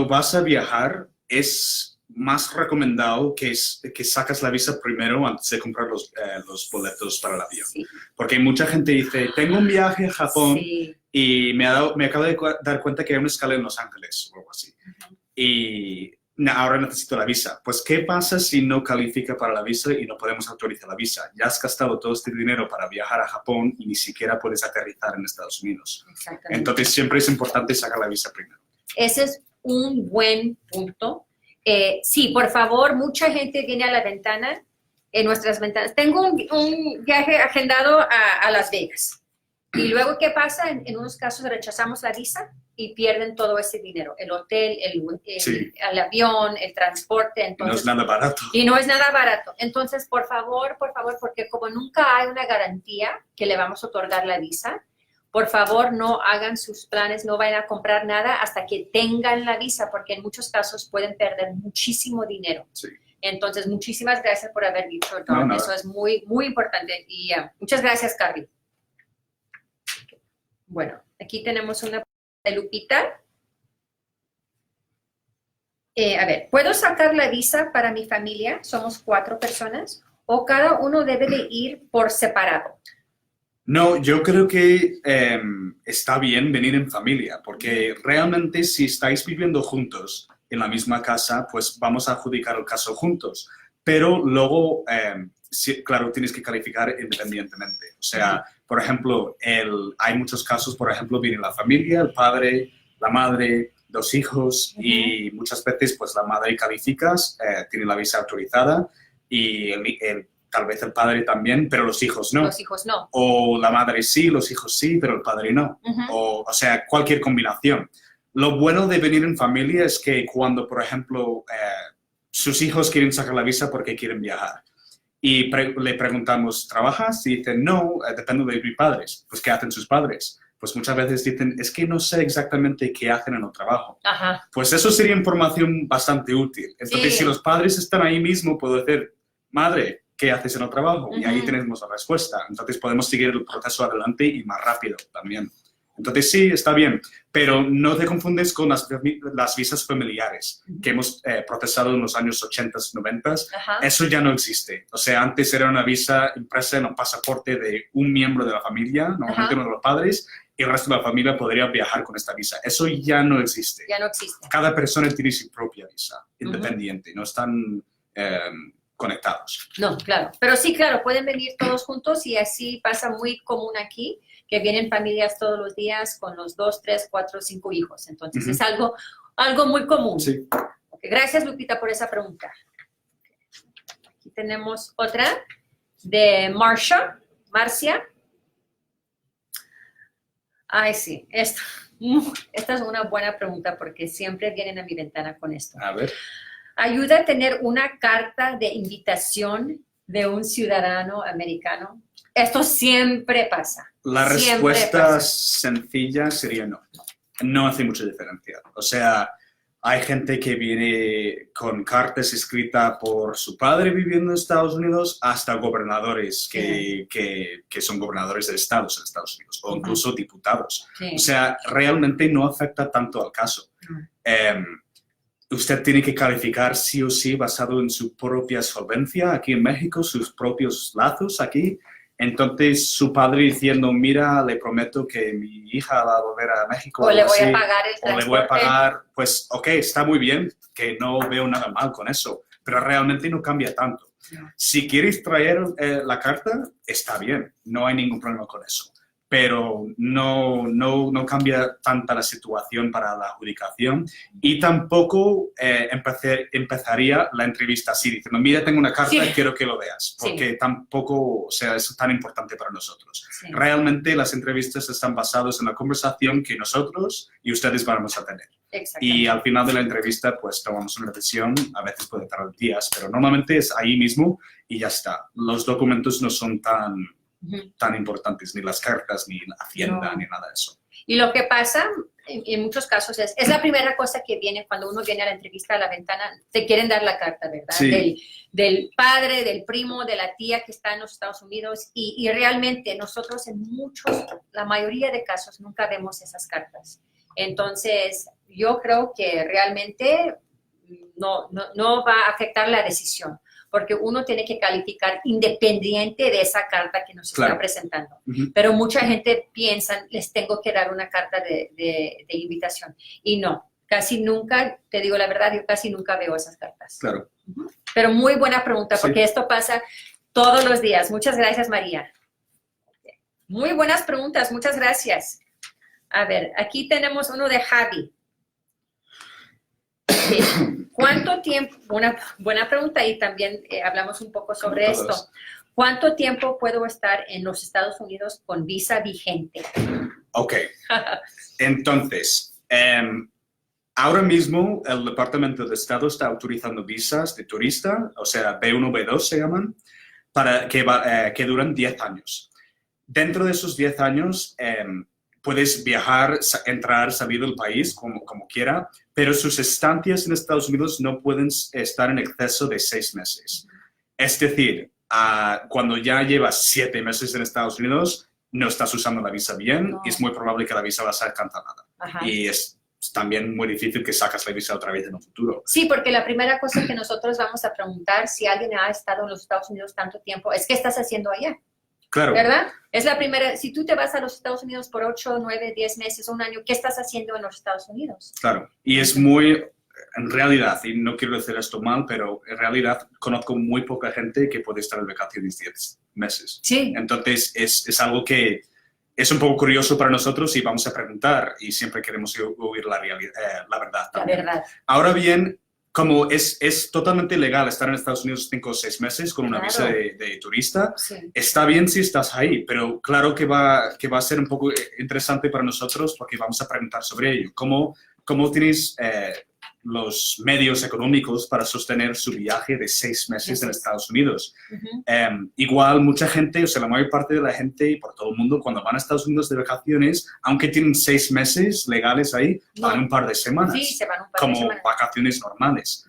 [SPEAKER 2] vas a viajar es más recomendado que sacas la visa primero antes de comprar los boletos para el avión. Sí. Porque mucha gente dice, tengo un viaje a Japón y me acabo de dar cuenta que hay una escala en Los Ángeles o algo así. y ahora necesito la visa. Pues, ¿qué pasa si no califica para la visa y no podemos autorizar la visa? Ya has gastado todo este dinero para viajar a Japón y ni siquiera puedes aterrizar en Estados Unidos.
[SPEAKER 1] Exactamente.
[SPEAKER 2] Entonces, siempre es importante sacar la visa primero.
[SPEAKER 1] Ese es un buen punto. Sí, por favor, mucha gente viene a la ventana, en nuestras ventanas. Tengo un viaje agendado a Las Vegas. Y luego, ¿qué pasa? En unos casos rechazamos la visa y pierden todo ese dinero. El hotel, el avión, el transporte. Entonces,
[SPEAKER 2] no es nada barato.
[SPEAKER 1] Y no es nada barato. Entonces, por favor, porque como nunca hay una garantía que le vamos a otorgar la visa, por favor, no hagan sus planes, no vayan a comprar nada hasta que tengan la visa, porque en muchos casos pueden perder muchísimo dinero.
[SPEAKER 2] Sí. Entonces,
[SPEAKER 1] muchísimas gracias por haber dicho, Don. Eso es muy, muy importante. Y muchas gracias, Carly. Bueno, aquí tenemos una de Lupita. A ver, ¿puedo sacar la visa para mi familia? Somos 4 personas. ¿O cada uno debe de ir por separado?
[SPEAKER 2] No, yo creo que está bien venir en familia, porque realmente si estáis viviendo juntos en la misma casa, pues vamos a adjudicar el caso juntos. Pero luego, sí, claro, tienes que calificar independientemente. O sea, por ejemplo, hay muchos casos, por ejemplo, viene la familia, el padre, la madre, 2 hijos, y muchas veces pues la madre calificas, tiene la visa autorizada, y tal vez el padre también, pero los hijos no.
[SPEAKER 1] Los hijos no.
[SPEAKER 2] O la madre sí, los hijos sí, pero el padre no. O sea, cualquier combinación. Lo bueno de venir en familia es que cuando, por ejemplo, sus hijos quieren sacar la visa porque quieren viajar y le preguntamos, ¿trabajas? Y dicen, no, depende de mis padres. Pues, ¿qué hacen sus padres? Pues muchas veces dicen, es que no sé exactamente qué hacen en el trabajo. Pues eso sería información bastante útil. Entonces, si los padres están ahí mismo, puedo decir, madre, ¿qué haces en el trabajo? Y ahí tenemos la respuesta. Entonces podemos seguir el proceso adelante y más rápido también. Entonces sí, está bien, pero no te confundes con las visas familiares que hemos procesado en los años 80, 90. Eso ya no existe. O sea, antes era una visa impresa en el pasaporte de un miembro de la familia, normalmente uno de los padres, y el resto de la familia podría viajar con esta visa. Eso ya no existe.
[SPEAKER 1] Ya no existe.
[SPEAKER 2] Cada persona tiene su propia visa, independiente. No están conectados.
[SPEAKER 1] No, claro. Pero sí, claro, pueden venir todos juntos y así pasa muy común aquí, que vienen familias todos los días con los 2, 3, 4, 5 hijos. Entonces es algo muy común.
[SPEAKER 2] Sí.
[SPEAKER 1] Okay, gracias, Lupita, por esa pregunta. Aquí tenemos otra de Marcia. Ay, sí, esta es una buena pregunta porque siempre vienen a mi ventana con esto.
[SPEAKER 2] A ver.
[SPEAKER 1] ¿Ayuda a tener una carta de invitación de un ciudadano americano? Esto siempre pasa.
[SPEAKER 2] La respuesta sencilla sería no. No hace mucha diferencia. O sea, hay gente que viene con cartas escritas por su padre viviendo en Estados Unidos hasta gobernadores que son gobernadores de estados en Estados Unidos o incluso diputados. O sea, realmente no afecta tanto al caso. Usted tiene que calificar sí o sí basado en su propia solvencia aquí en México, sus propios lazos aquí. Entonces, su padre diciendo, mira, le prometo que mi hija va a volver a México.
[SPEAKER 1] O le voy a pagar el transporte.
[SPEAKER 2] O le voy a pagar, pues, ok, está muy bien, que no veo nada mal con eso, pero realmente no cambia tanto. No. Si quieres traer la carta, está bien, no hay ningún problema con eso. Pero no cambia tanta la situación para la adjudicación y tampoco empezaría la entrevista así, diciendo, mira, tengo una carta y quiero que lo veas, porque tampoco, o sea, es tan importante para nosotros. Realmente las entrevistas están basadas en la conversación que nosotros y ustedes vamos a tener. Y al final de la entrevista, pues tomamos una decisión, a veces puede tardar días, pero normalmente es ahí mismo y ya está. Los documentos no son tan importantes, ni las cartas, ni la hacienda, ni nada de eso.
[SPEAKER 1] Y lo que pasa en muchos casos es la primera cosa que viene cuando uno viene a la entrevista a la ventana, te quieren dar la carta, ¿verdad?
[SPEAKER 2] Sí.
[SPEAKER 1] Del padre, del primo, de la tía que está en los Estados Unidos y realmente nosotros la mayoría de casos nunca vemos esas cartas. Entonces, yo creo que realmente no va a afectar la decisión, porque uno tiene que calificar independiente de esa carta que nos está presentando. Pero mucha gente piensa, les tengo que dar una carta de invitación. Y no, Casi nunca, te digo la verdad, yo casi nunca veo esas cartas.
[SPEAKER 2] Claro.
[SPEAKER 1] Pero muy buena pregunta, porque
[SPEAKER 2] Sí.
[SPEAKER 1] esto pasa todos los días. Muchas gracias, María. Muy buenas preguntas, muchas gracias. A ver, aquí tenemos uno de Javi. ¿Cuánto tiempo? Una buena pregunta y también hablamos un poco sobre esto. ¿Cuánto tiempo puedo estar en los Estados Unidos con visa vigente?
[SPEAKER 2] Ok. Entonces, ahora mismo el Departamento de Estado está autorizando visas de turista, o sea, B1, B2 se llaman, para que duran 10 años. Dentro de esos 10 años, puedes viajar, entrar, salir del país como quiera, pero sus estancias en Estados Unidos no pueden estar en exceso de 6 meses. Es decir, cuando ya llevas 7 meses en Estados Unidos, no estás usando la visa bien y es muy probable que la visa va a ser cancelada. Y es también muy difícil que sacas la visa otra vez en un futuro.
[SPEAKER 1] Sí, porque la primera cosa que nosotros vamos a preguntar si alguien ha estado en los Estados Unidos tanto tiempo es ¿qué estás haciendo allá?
[SPEAKER 2] Claro.
[SPEAKER 1] ¿Verdad? Es la primera, si tú te vas a los Estados Unidos por 8, 9, 10 meses, un año, ¿qué estás haciendo en los Estados Unidos?
[SPEAKER 2] Claro, y es muy, en realidad, y no quiero decir esto mal, pero en realidad conozco muy poca gente que puede estar en vacaciones 10 meses.
[SPEAKER 1] Sí.
[SPEAKER 2] Entonces, es algo que es un poco curioso para nosotros y vamos a preguntar y siempre queremos oír la verdad también.
[SPEAKER 1] La verdad.
[SPEAKER 2] Ahora bien, como es totalmente legal estar en Estados Unidos 5 o 6 meses con una visa de turista, está bien si estás ahí, pero claro que va a ser un poco interesante para nosotros porque vamos a preguntar sobre ello. ¿Cómo tienes los medios económicos para sostener su viaje de 6 meses en Estados Unidos? Igual mucha gente, o sea, la mayor parte de la gente y por todo el mundo, cuando van a Estados Unidos de vacaciones, aunque tienen 6 meses legales ahí, van un par de semanas.
[SPEAKER 1] Sí, se van un par de semanas.
[SPEAKER 2] Como vacaciones normales.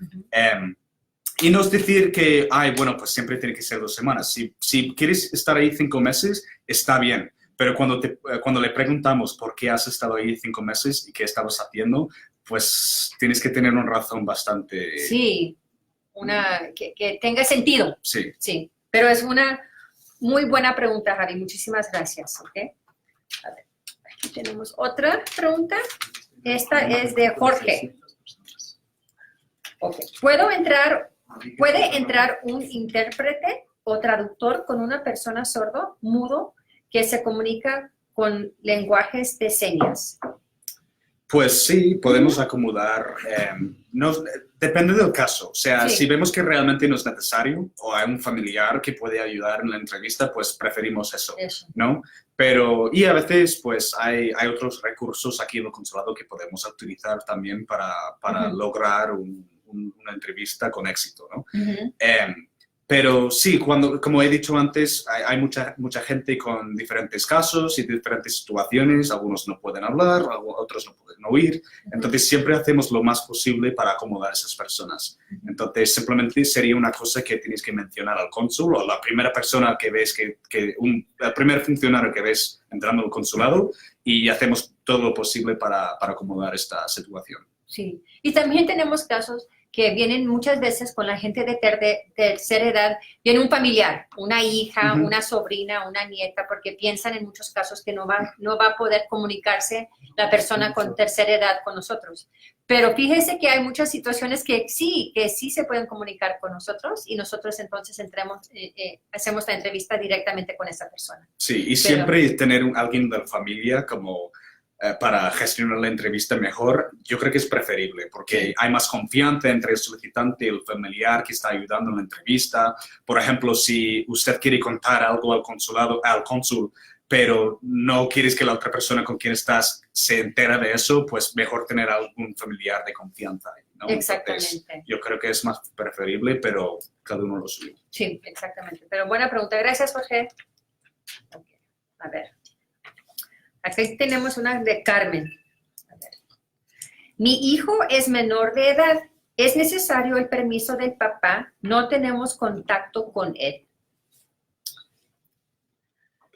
[SPEAKER 2] Y no es decir que, bueno, pues siempre tiene que ser 2 semanas. Si quieres estar ahí 5 meses, está bien. Pero cuando le preguntamos por qué has estado ahí 5 meses y qué estabas haciendo, pues tienes que tener una razón bastante...
[SPEAKER 1] Sí, que tenga sentido.
[SPEAKER 2] Sí.
[SPEAKER 1] Sí, pero es una muy buena pregunta, Javi. Muchísimas gracias. ¿Okay? A ver, aquí tenemos otra pregunta. Esta es de Jorge. Okay. ¿Puede entrar un intérprete o traductor con una persona sordo, mudo, que se comunica con lenguajes de señas?
[SPEAKER 2] Pues sí, podemos acomodar. Depende del caso. O sea, si vemos que realmente no es necesario o hay un familiar que puede ayudar en la entrevista, pues preferimos eso. ¿No? Pero, y a veces, pues hay otros recursos aquí en el consulado que podemos utilizar también para lograr una entrevista con éxito, ¿no? Pero sí, como he dicho antes, hay mucha gente con diferentes casos y diferentes situaciones. Algunos no pueden hablar, otros no pueden oír. Entonces, siempre hacemos lo más posible para acomodar a esas personas. Entonces, simplemente sería una cosa que tienes que mencionar al cónsul o la primera persona que ves, el primer funcionario que ves entrando al consulado y hacemos todo lo posible para acomodar esta situación.
[SPEAKER 1] Sí, y también tenemos casos que vienen muchas veces con la gente de tercera edad, viene un familiar, una hija, una sobrina, una nieta, porque piensan en muchos casos que no va a poder comunicarse la persona con tercera edad con nosotros. Pero fíjese que hay muchas situaciones que sí se pueden comunicar con nosotros y nosotros entonces hacemos la entrevista directamente con esa persona.
[SPEAKER 2] Sí, y siempre tener alguien de la familia como... para gestionar la entrevista mejor, yo creo que es preferible porque hay más confianza entre el solicitante y el familiar que está ayudando en la entrevista. Por ejemplo, si usted quiere contar algo al cónsul, pero no quieres que la otra persona con quien estás se entera de eso, pues mejor tener algún familiar de confianza, ¿no?
[SPEAKER 1] Exactamente.
[SPEAKER 2] Entonces, yo creo que es más preferible, pero cada uno lo suyo.
[SPEAKER 1] Sí, exactamente. Pero buena pregunta. Gracias, Jorge. Okay. A ver. Aquí tenemos una de Carmen. A ver. Mi hijo es menor de edad. ¿Es necesario el permiso del papá? No tenemos contacto con él.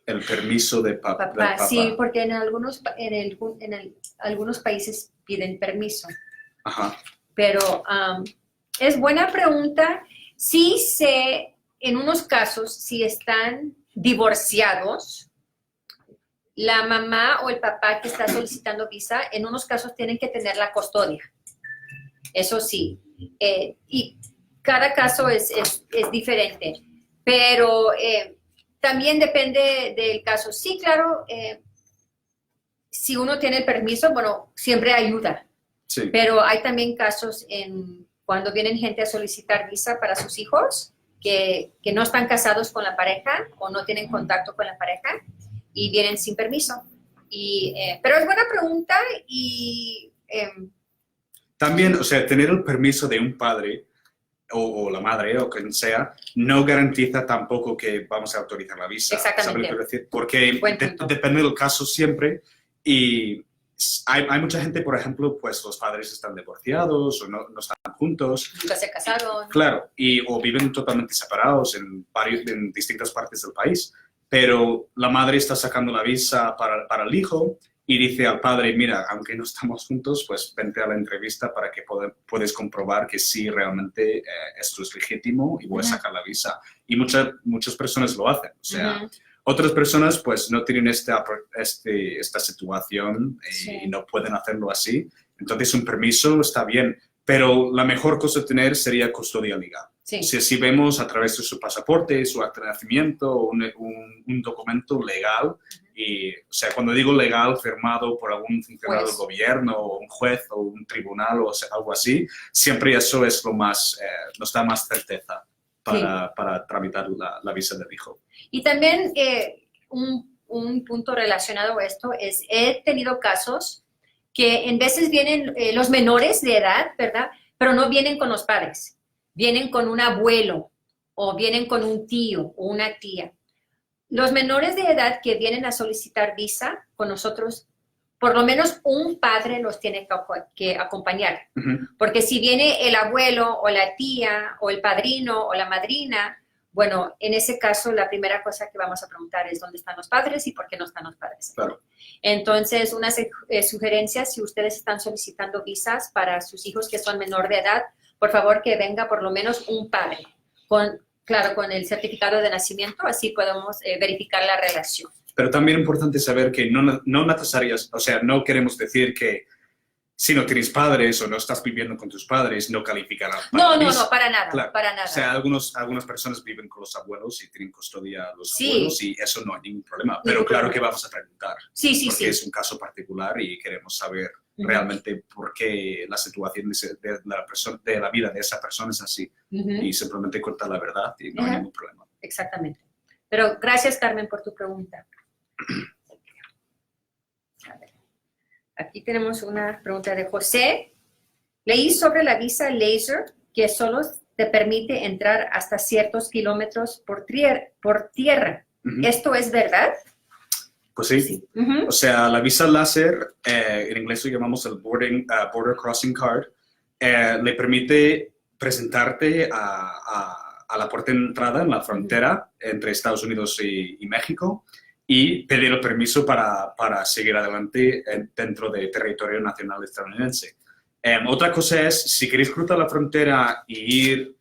[SPEAKER 2] El permiso de papá.
[SPEAKER 1] Sí, porque en algunos países piden permiso.
[SPEAKER 2] Ajá.
[SPEAKER 1] Pero es buena pregunta. Sí sé, en unos casos, si están divorciados, la mamá o el papá que está solicitando visa, en unos casos tienen que tener la custodia. Eso sí. Y cada caso es diferente. Pero también depende del caso. Sí, claro, si uno tiene el permiso, bueno, siempre ayuda.
[SPEAKER 2] Sí.
[SPEAKER 1] Pero hay también casos cuando vienen gente a solicitar visa para sus hijos que no están casados con la pareja o no tienen contacto con la pareja y vienen sin permiso. Pero es buena pregunta y...
[SPEAKER 2] También, o sea, tener el permiso de un padre o la madre o quien sea, no garantiza tampoco que vamos a autorizar la visa.
[SPEAKER 1] Exactamente.
[SPEAKER 2] ¿Sabes lo que quiero decir? Porque depende del caso siempre y hay mucha gente, por ejemplo, pues los padres están divorciados o no están juntos.
[SPEAKER 1] Nunca se casaron.
[SPEAKER 2] Claro, o viven totalmente separados en distintas partes del país, pero la madre está sacando la visa para el hijo y dice al padre, mira, aunque no estamos juntos, pues vente a la entrevista para que puedes comprobar que sí, realmente esto es legítimo y voy a sacar la visa. Y muchas personas lo hacen. O sea, otras personas pues no tienen esta situación y no pueden hacerlo así. Entonces un permiso está bien, pero la mejor cosa a tener sería custodia legal.
[SPEAKER 1] Sí.
[SPEAKER 2] O sea, si vemos a través de su pasaporte, su acta de nacimiento, un documento legal, y, o sea, cuando digo legal, firmado por algún funcionario del gobierno, o un juez, o un tribunal, o algo así, siempre eso es lo más, nos da más certeza para tramitar la visa del hijo.
[SPEAKER 1] Y también un punto relacionado a esto es, he tenido casos que en veces vienen los menores de edad, ¿verdad? Pero no vienen con los padres. Vienen con un abuelo o vienen con un tío o una tía. Los menores de edad que vienen a solicitar visa con nosotros, por lo menos un padre los tiene que acompañar. Porque si viene el abuelo o la tía o el padrino o la madrina, bueno, en ese caso la primera cosa que vamos a preguntar es dónde están los padres y por qué no están los padres.
[SPEAKER 2] Claro.
[SPEAKER 1] Entonces, una sugerencia, si ustedes están solicitando visas para sus hijos que son menor de edad, por favor que venga por lo menos un padre, claro, con el certificado de nacimiento, así podemos verificar la relación.
[SPEAKER 2] Pero también es importante saber que no necesarias, o sea, no queremos decir que si no tienes padres o no estás viviendo con tus padres, no calificarán para la visa.
[SPEAKER 1] No, para nada,
[SPEAKER 2] claro.
[SPEAKER 1] para nada.
[SPEAKER 2] O sea, algunas personas viven con los abuelos y tienen custodia a los abuelos y eso no hay ningún problema. Pero claro que vamos a preguntar. Porque es un caso particular y queremos saber realmente por qué la situación de la vida de esa persona es así. Y simplemente contar la verdad y no hay ningún problema.
[SPEAKER 1] Exactamente. Pero gracias, Carmen, por tu pregunta. A ver. Aquí tenemos una pregunta de José. Leí sobre la visa laser que solo te permite entrar hasta ciertos kilómetros por tierra. ¿Esto es verdad?
[SPEAKER 2] Pues sí. O sea, la visa láser, en inglés lo llamamos el Border Crossing Card, le permite presentarte a la puerta de entrada en la frontera entre Estados Unidos y México y pedir el permiso para seguir adelante dentro del territorio nacional estadounidense. Otra cosa es, si queréis cruzar la frontera y ir,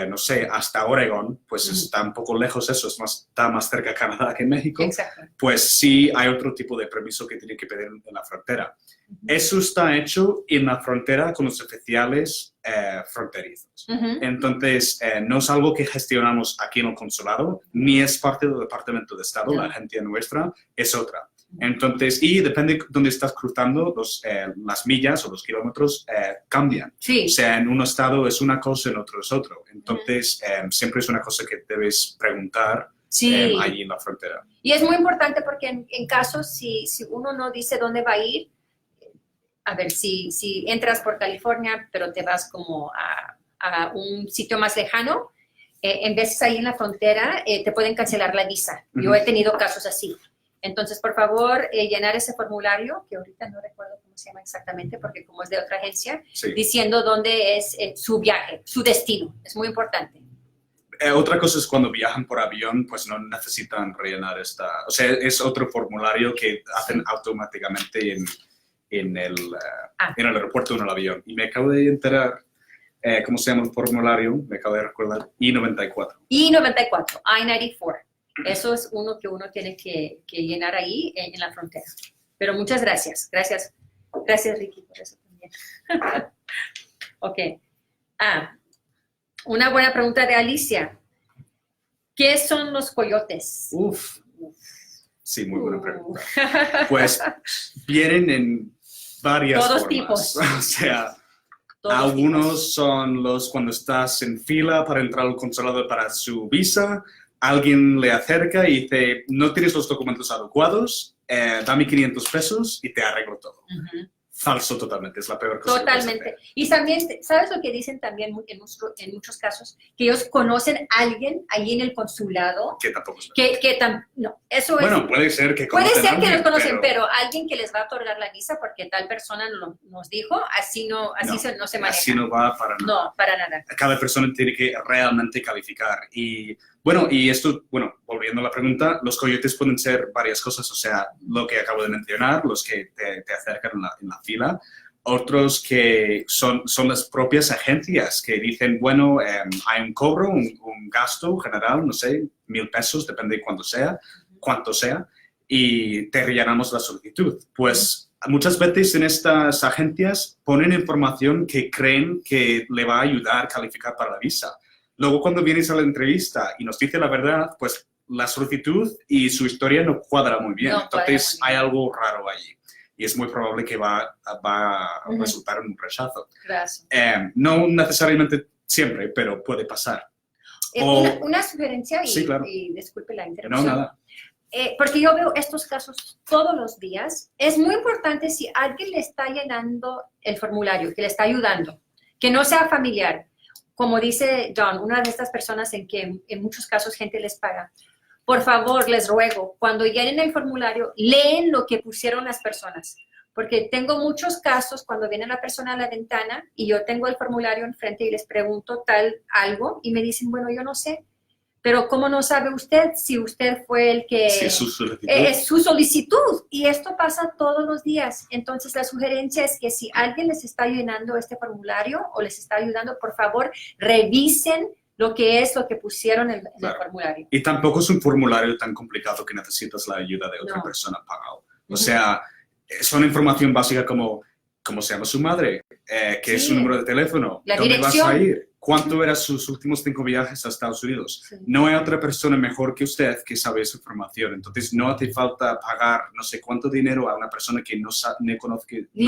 [SPEAKER 2] no sé, hasta Oregón, pues está un poco lejos eso, está más cerca de Canadá que México.
[SPEAKER 1] Exacto.
[SPEAKER 2] Pues sí hay otro tipo de permiso que tiene que pedir en la frontera. Eso está hecho en la frontera con los oficiales fronterizos. Entonces, no es algo que gestionamos aquí en el consulado, ni es parte del Departamento de Estado, la agencia nuestra, es otra. Entonces, y depende de dónde estás cruzando, las millas o los kilómetros cambian.
[SPEAKER 1] Sí.
[SPEAKER 2] O sea, en un estado es una cosa, en otro es otro. Entonces, siempre es una cosa que debes preguntar allí en la frontera.
[SPEAKER 1] Y es muy importante porque en casos, si uno no dice dónde va a ir, a ver, si entras por California, pero te vas como a un sitio más lejano, en veces ahí en la frontera te pueden cancelar la visa. Yo he tenido casos así. Entonces, por favor, llenar ese formulario, que ahorita no recuerdo cómo se llama exactamente, porque como es de otra agencia, diciendo dónde es su viaje, su destino. Es muy importante.
[SPEAKER 2] Otra cosa es cuando viajan por avión, pues no necesitan rellenar o sea, es otro formulario que hacen automáticamente en el aeropuerto o en el avión. Y me acabo de enterar, ¿cómo se llama el formulario? Me acabo de recordar, I-94.
[SPEAKER 1] I-94, I-94. Eso es uno que uno tiene que llenar ahí en la frontera. Pero muchas gracias. Gracias, Ricky, por eso también. Ok. Una buena pregunta de Alicia. ¿Qué son los coyotes?
[SPEAKER 2] Uf. Sí, muy buena pregunta. Pues vienen en varias
[SPEAKER 1] Todos
[SPEAKER 2] formas.
[SPEAKER 1] tipos.
[SPEAKER 2] O sea,
[SPEAKER 1] Todos
[SPEAKER 2] algunos
[SPEAKER 1] tipos.
[SPEAKER 2] son los cuando estás en fila para entrar al consulado para su visa, alguien le acerca y dice, no tienes los documentos adecuados, dame 500 pesos y te arreglo todo.
[SPEAKER 1] Ujú.
[SPEAKER 2] Falso totalmente, es la peor cosa que
[SPEAKER 1] Totalmente.
[SPEAKER 2] puedes hacer.
[SPEAKER 1] Y también, ¿sabes lo que dicen también en muchos casos? Que ellos conocen a alguien ahí en el consulado.
[SPEAKER 2] Que tampoco es verdad.
[SPEAKER 1] No, eso es.
[SPEAKER 2] Bueno, puede ser que
[SPEAKER 1] Puede
[SPEAKER 2] conocen a
[SPEAKER 1] ser que
[SPEAKER 2] alguien,
[SPEAKER 1] los conocen, pero alguien que les va a otorgar la visa porque tal persona nos dijo, así no se maneja.
[SPEAKER 2] Así no va para nada.
[SPEAKER 1] No, para nada.
[SPEAKER 2] Cada persona tiene que realmente calificar. Y esto, volviendo a la pregunta, los coyotes pueden ser varias cosas, o sea, lo que acabo de mencionar, los que te acercan en la fila, otros que son las propias agencias que dicen, bueno, hay un cobro, un gasto general, no sé, 1,000 pesos, depende de cuánto sea, y te rellenamos la solicitud. Pues muchas veces en estas agencias ponen información que creen que le va a ayudar a calificar para la visa. Luego, cuando vienes a la entrevista y nos dice la verdad, pues la solicitud y su historia no cuadra muy bien.
[SPEAKER 1] No
[SPEAKER 2] Entonces,
[SPEAKER 1] cuadra muy bien.
[SPEAKER 2] hay algo raro allí. Y es muy probable que va a resultar en un rechazo.
[SPEAKER 1] Gracias.
[SPEAKER 2] No necesariamente siempre, pero puede pasar.
[SPEAKER 1] Una sugerencia,
[SPEAKER 2] Sí, claro.
[SPEAKER 1] y disculpe la interrupción.
[SPEAKER 2] No, nada.
[SPEAKER 1] Porque yo veo estos casos todos los días. Es muy importante si alguien le está llenando el formulario, que le está ayudando, que no sea familiar. Como dice John, una de estas personas en que en muchos casos gente les paga. Por favor, les ruego, cuando llenen el formulario, leen lo que pusieron las personas. Porque tengo muchos casos cuando viene la persona a la ventana y yo tengo el formulario enfrente y les pregunto algo y me dicen, bueno, yo no sé. Pero ¿cómo no sabe usted si usted fue el que...
[SPEAKER 2] Sí, es su solicitud.
[SPEAKER 1] Es su solicitud. Y esto pasa todos los días. Entonces, la sugerencia es que si alguien les está llenando este formulario o les está ayudando, por favor, revisen lo que pusieron en el formulario.
[SPEAKER 2] Y tampoco es un formulario tan complicado que necesitas la ayuda de otra persona pagada. O sea, es una información básica como cómo se llama su madre, qué es su número de teléfono,
[SPEAKER 1] la
[SPEAKER 2] dónde
[SPEAKER 1] dirección.
[SPEAKER 2] vas a ir, cuánto eran sus últimos 5 viajes a Estados Unidos.
[SPEAKER 1] Sí.
[SPEAKER 2] No hay otra persona mejor que usted que sabe esa información. Entonces, no hace falta pagar no sé cuánto dinero a una persona que no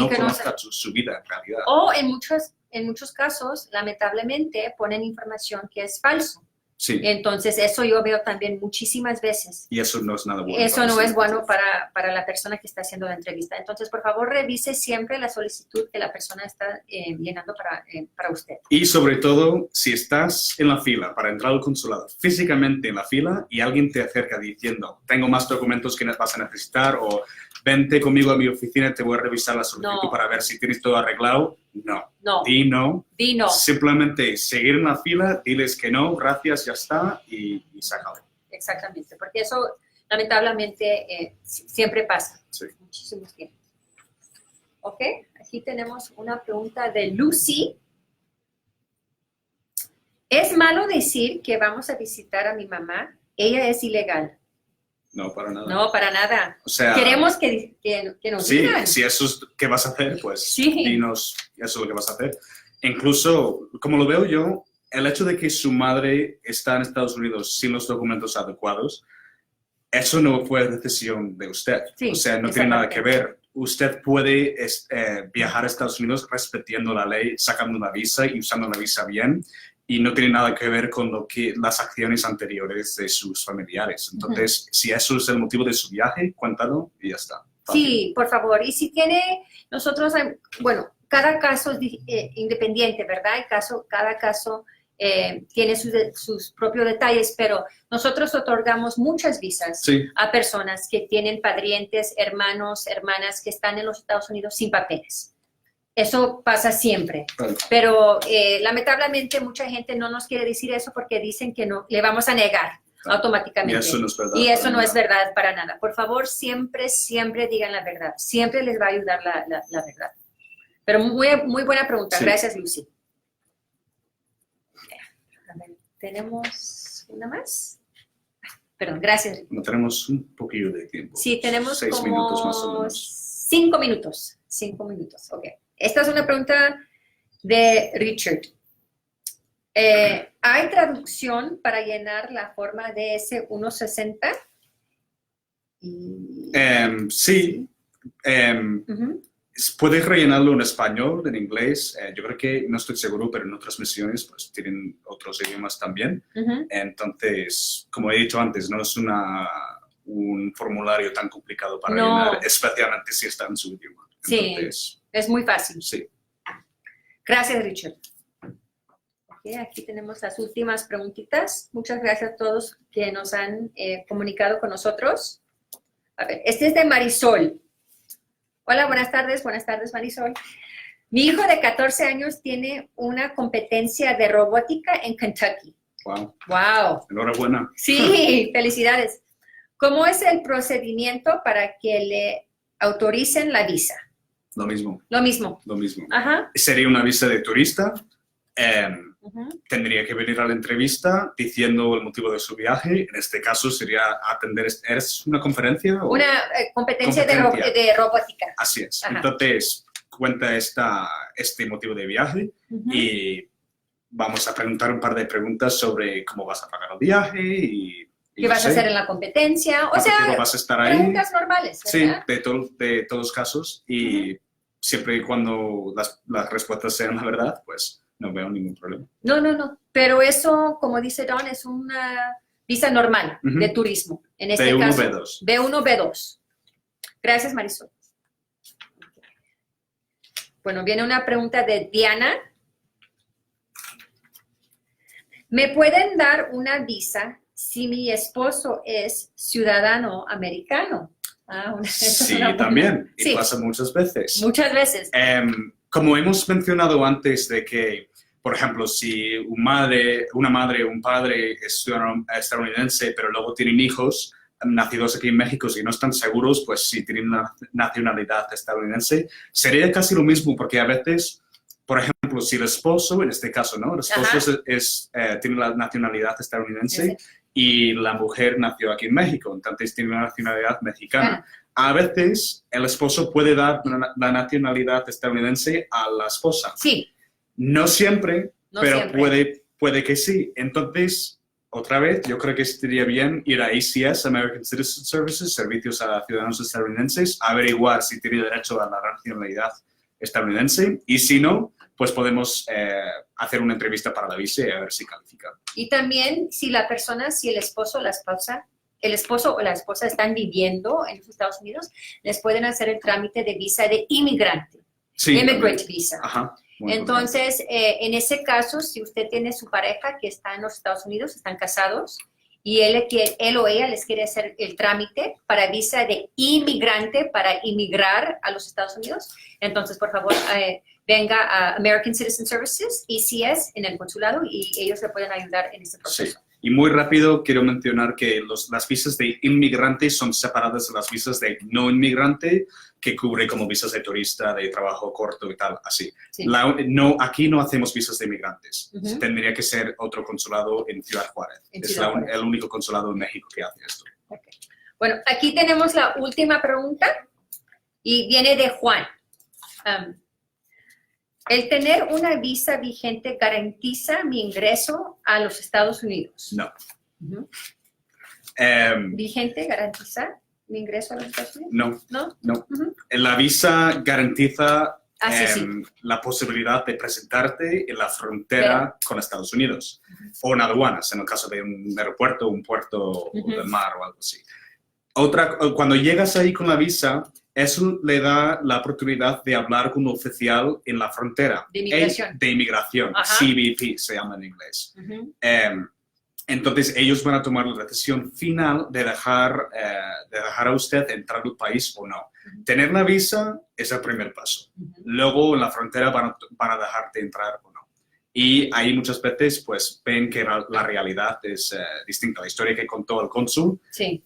[SPEAKER 2] conozca su vida en realidad.
[SPEAKER 1] O en muchos casos, lamentablemente, ponen información que es falso.
[SPEAKER 2] Sí.
[SPEAKER 1] Entonces, eso yo veo también muchísimas veces.
[SPEAKER 2] Y eso no es nada bueno.
[SPEAKER 1] Eso no es bueno para la persona que está haciendo la entrevista. Entonces, por favor, revise siempre la solicitud que la persona está llenando para usted.
[SPEAKER 2] Y sobre todo, si estás en la fila para entrar al consulado, físicamente en la fila, y alguien te acerca diciendo, tengo más documentos que vas a necesitar, o vente conmigo a mi oficina y te voy a revisar la solicitud para ver si tienes todo arreglado. No. Di no. Simplemente seguir en la fila, diles que no, gracias, ya está, y se acabó.
[SPEAKER 1] Exactamente, porque eso lamentablemente siempre pasa.
[SPEAKER 2] Sí.
[SPEAKER 1] Muchísimos tiempos. Ok, aquí tenemos una pregunta de Lucy. ¿Es malo decir que vamos a visitar a mi mamá? Ella es ilegal.
[SPEAKER 2] No, para nada.
[SPEAKER 1] No, para nada.
[SPEAKER 2] O sea,
[SPEAKER 1] queremos que nos digan.
[SPEAKER 2] Sí, si eso es que vas a hacer, pues
[SPEAKER 1] sí.
[SPEAKER 2] Dinos, eso es lo que vas a hacer. Incluso, como lo veo yo, el hecho de que su madre está en Estados Unidos sin los documentos adecuados, eso no fue decisión de usted.
[SPEAKER 1] Sí,
[SPEAKER 2] o sea, no tiene nada que ver. Usted puede viajar a Estados Unidos respetando la ley, sacando una visa y usando la visa bien, y no tiene nada que ver con las acciones anteriores de sus familiares. Entonces, si eso es el motivo de su viaje, cuéntalo y ya está. Fácil.
[SPEAKER 1] Sí, por favor. Y si tiene, cada caso es independiente, ¿verdad? Cada caso tiene sus propios detalles, pero nosotros otorgamos muchas visas a personas que tienen parientes, hermanos, hermanas que están en los Estados Unidos sin papeles. Eso pasa siempre, pero lamentablemente mucha gente no nos quiere decir eso porque dicen que no, le vamos a negar automáticamente.
[SPEAKER 2] Y eso no es verdad.
[SPEAKER 1] No es verdad para nada. Por favor, siempre digan la verdad. Siempre les va a ayudar la verdad. Pero muy buena pregunta.
[SPEAKER 2] Sí.
[SPEAKER 1] Gracias, Lucy. A ver, tenemos una más. Perdón, gracias.
[SPEAKER 2] No tenemos un poquillo de tiempo.
[SPEAKER 1] Sí, tenemos
[SPEAKER 2] 6
[SPEAKER 1] como
[SPEAKER 2] minutos más o menos.
[SPEAKER 1] 5 minutos. 5 minutos, ok. Esta es una pregunta de Richard. ¿Hay traducción para llenar la forma DS-160?
[SPEAKER 2] Sí. Puedes rellenarlo en español, en inglés. Yo creo que, no estoy seguro, pero en otras misiones pues tienen otros idiomas también. Entonces, como he dicho antes, no es un formulario tan complicado para llenar, especialmente si está en su idioma. Entonces,
[SPEAKER 1] sí, es muy fácil.
[SPEAKER 2] Sí.
[SPEAKER 1] Gracias, Richard. Okay, aquí tenemos las últimas preguntitas. Muchas gracias a todos que nos han comunicado con nosotros. A ver, este es de Marisol. Hola, buenas tardes Marisol. Mi hijo de 14 años tiene una competencia de robótica en Kentucky.
[SPEAKER 2] Wow.
[SPEAKER 1] Wow.
[SPEAKER 2] Enhorabuena.
[SPEAKER 1] Sí, felicidades. ¿Cómo es el procedimiento para que le autoricen la visa?
[SPEAKER 2] Lo mismo.
[SPEAKER 1] Lo mismo.
[SPEAKER 2] Lo mismo.
[SPEAKER 1] Ajá.
[SPEAKER 2] Sería una visa de turista. Tendría que venir a la entrevista diciendo el motivo de su viaje. En este caso sería atender... ¿Es una conferencia?
[SPEAKER 1] Una competencia de robótica.
[SPEAKER 2] Así es.
[SPEAKER 1] Ajá.
[SPEAKER 2] Entonces, cuenta este motivo de viaje y vamos a preguntar un par de preguntas sobre cómo vas a pagar el viaje y
[SPEAKER 1] ¿qué vas a hacer en la competencia? O sea,
[SPEAKER 2] vas a estar ahí.
[SPEAKER 1] Preguntas normales, ¿verdad?
[SPEAKER 2] Sí, de todos los casos y siempre y cuando las respuestas sean la verdad, pues no veo ningún problema.
[SPEAKER 1] No. Pero eso, como dice Don, es una visa normal de turismo. En este
[SPEAKER 2] B1,
[SPEAKER 1] caso,
[SPEAKER 2] B2.
[SPEAKER 1] B1, B2. Gracias, Marisol. Bueno, viene una pregunta de Diana. ¿Me pueden dar una visa si mi esposo es ciudadano americano?
[SPEAKER 2] Sí, también. Y pasa muchas veces.
[SPEAKER 1] Muchas veces.
[SPEAKER 2] Como hemos mencionado antes de que, por ejemplo, si una madre o un padre es ciudadano estadounidense, pero luego tienen hijos nacidos aquí en México y no están seguros, pues si tienen una nacionalidad estadounidense, sería casi lo mismo, porque a veces, por ejemplo, si el esposo, en este caso, ¿no? El esposo tiene la nacionalidad estadounidense y la mujer nació aquí en México, entonces tiene una nacionalidad mexicana. A veces el esposo puede dar la nacionalidad estadounidense a la esposa.
[SPEAKER 1] Sí.
[SPEAKER 2] No siempre, pero
[SPEAKER 1] siempre.
[SPEAKER 2] Puede que sí. Entonces, otra vez, yo creo que estaría bien ir a ACS, American Citizen Services, Servicios a Ciudadanos Estadounidenses, averiguar si tiene derecho a la nacionalidad estadounidense y si no, pues podemos hacer una entrevista para la visa y a ver si califica.
[SPEAKER 1] Y también si el esposo o la esposa están viviendo en los Estados Unidos, les pueden hacer el trámite de visa de inmigrante.
[SPEAKER 2] Sí,
[SPEAKER 1] Immigrant visa.
[SPEAKER 2] Ajá.
[SPEAKER 1] Entonces, en ese caso, si usted tiene su pareja que está en los Estados Unidos, están casados, y él o ella les quiere hacer el trámite para visa de inmigrante para inmigrar a los Estados Unidos, entonces, por favor, venga a American Citizen Services, ECS, en el consulado, y ellos le pueden ayudar en este proceso.
[SPEAKER 2] Sí. Y muy rápido quiero mencionar que las visas de inmigrante son separadas de las visas de no inmigrante, que cubre como visas de turista, de trabajo corto y tal, así.
[SPEAKER 1] Sí.
[SPEAKER 2] Aquí no hacemos visas de inmigrantes. Tendría que ser otro consulado en Ciudad Juárez. Es el único consulado en México que hace esto.
[SPEAKER 1] Okay. Bueno, aquí tenemos la última pregunta y viene de Juan. ¿El tener una visa vigente garantiza mi ingreso a los Estados Unidos?
[SPEAKER 2] No.
[SPEAKER 1] ¿Vigente garantiza mi ingreso a los Estados Unidos?
[SPEAKER 2] No. La visa garantiza
[SPEAKER 1] sí.
[SPEAKER 2] la posibilidad de presentarte en la frontera con Estados Unidos o en aduanas, en el caso de un aeropuerto, un puerto del mar o algo así. Cuando llegas ahí con la visa, eso le da la oportunidad de hablar con un oficial en la frontera. De inmigración. CBP se llama en inglés. Entonces, ellos van a tomar la decisión final de dejar a usted entrar al país o no. Tener la visa es el primer paso. Luego, en la frontera van a dejarte entrar o no. Y ahí muchas veces pues ven que la realidad es distinta. La historia que contó el cónsul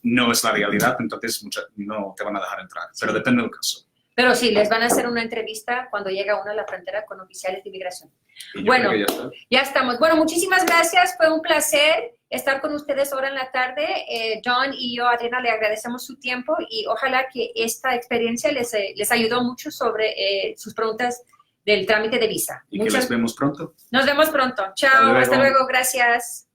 [SPEAKER 2] no es la realidad, entonces no te van a dejar entrar. Pero depende del caso.
[SPEAKER 1] Pero sí, les van a hacer una entrevista cuando llega uno a la frontera con oficiales de inmigración.
[SPEAKER 2] Y yo
[SPEAKER 1] Bueno,
[SPEAKER 2] creo que ya está.
[SPEAKER 1] ya estamos. Bueno, muchísimas gracias. Fue un placer estar con ustedes ahora en la tarde. John y yo, Adriana, le agradecemos su tiempo y ojalá que esta experiencia les ayudó mucho sobre sus preguntas del trámite de visa.
[SPEAKER 2] Y que les vemos pronto.
[SPEAKER 1] Nos vemos pronto. Chao. Hasta luego. Gracias.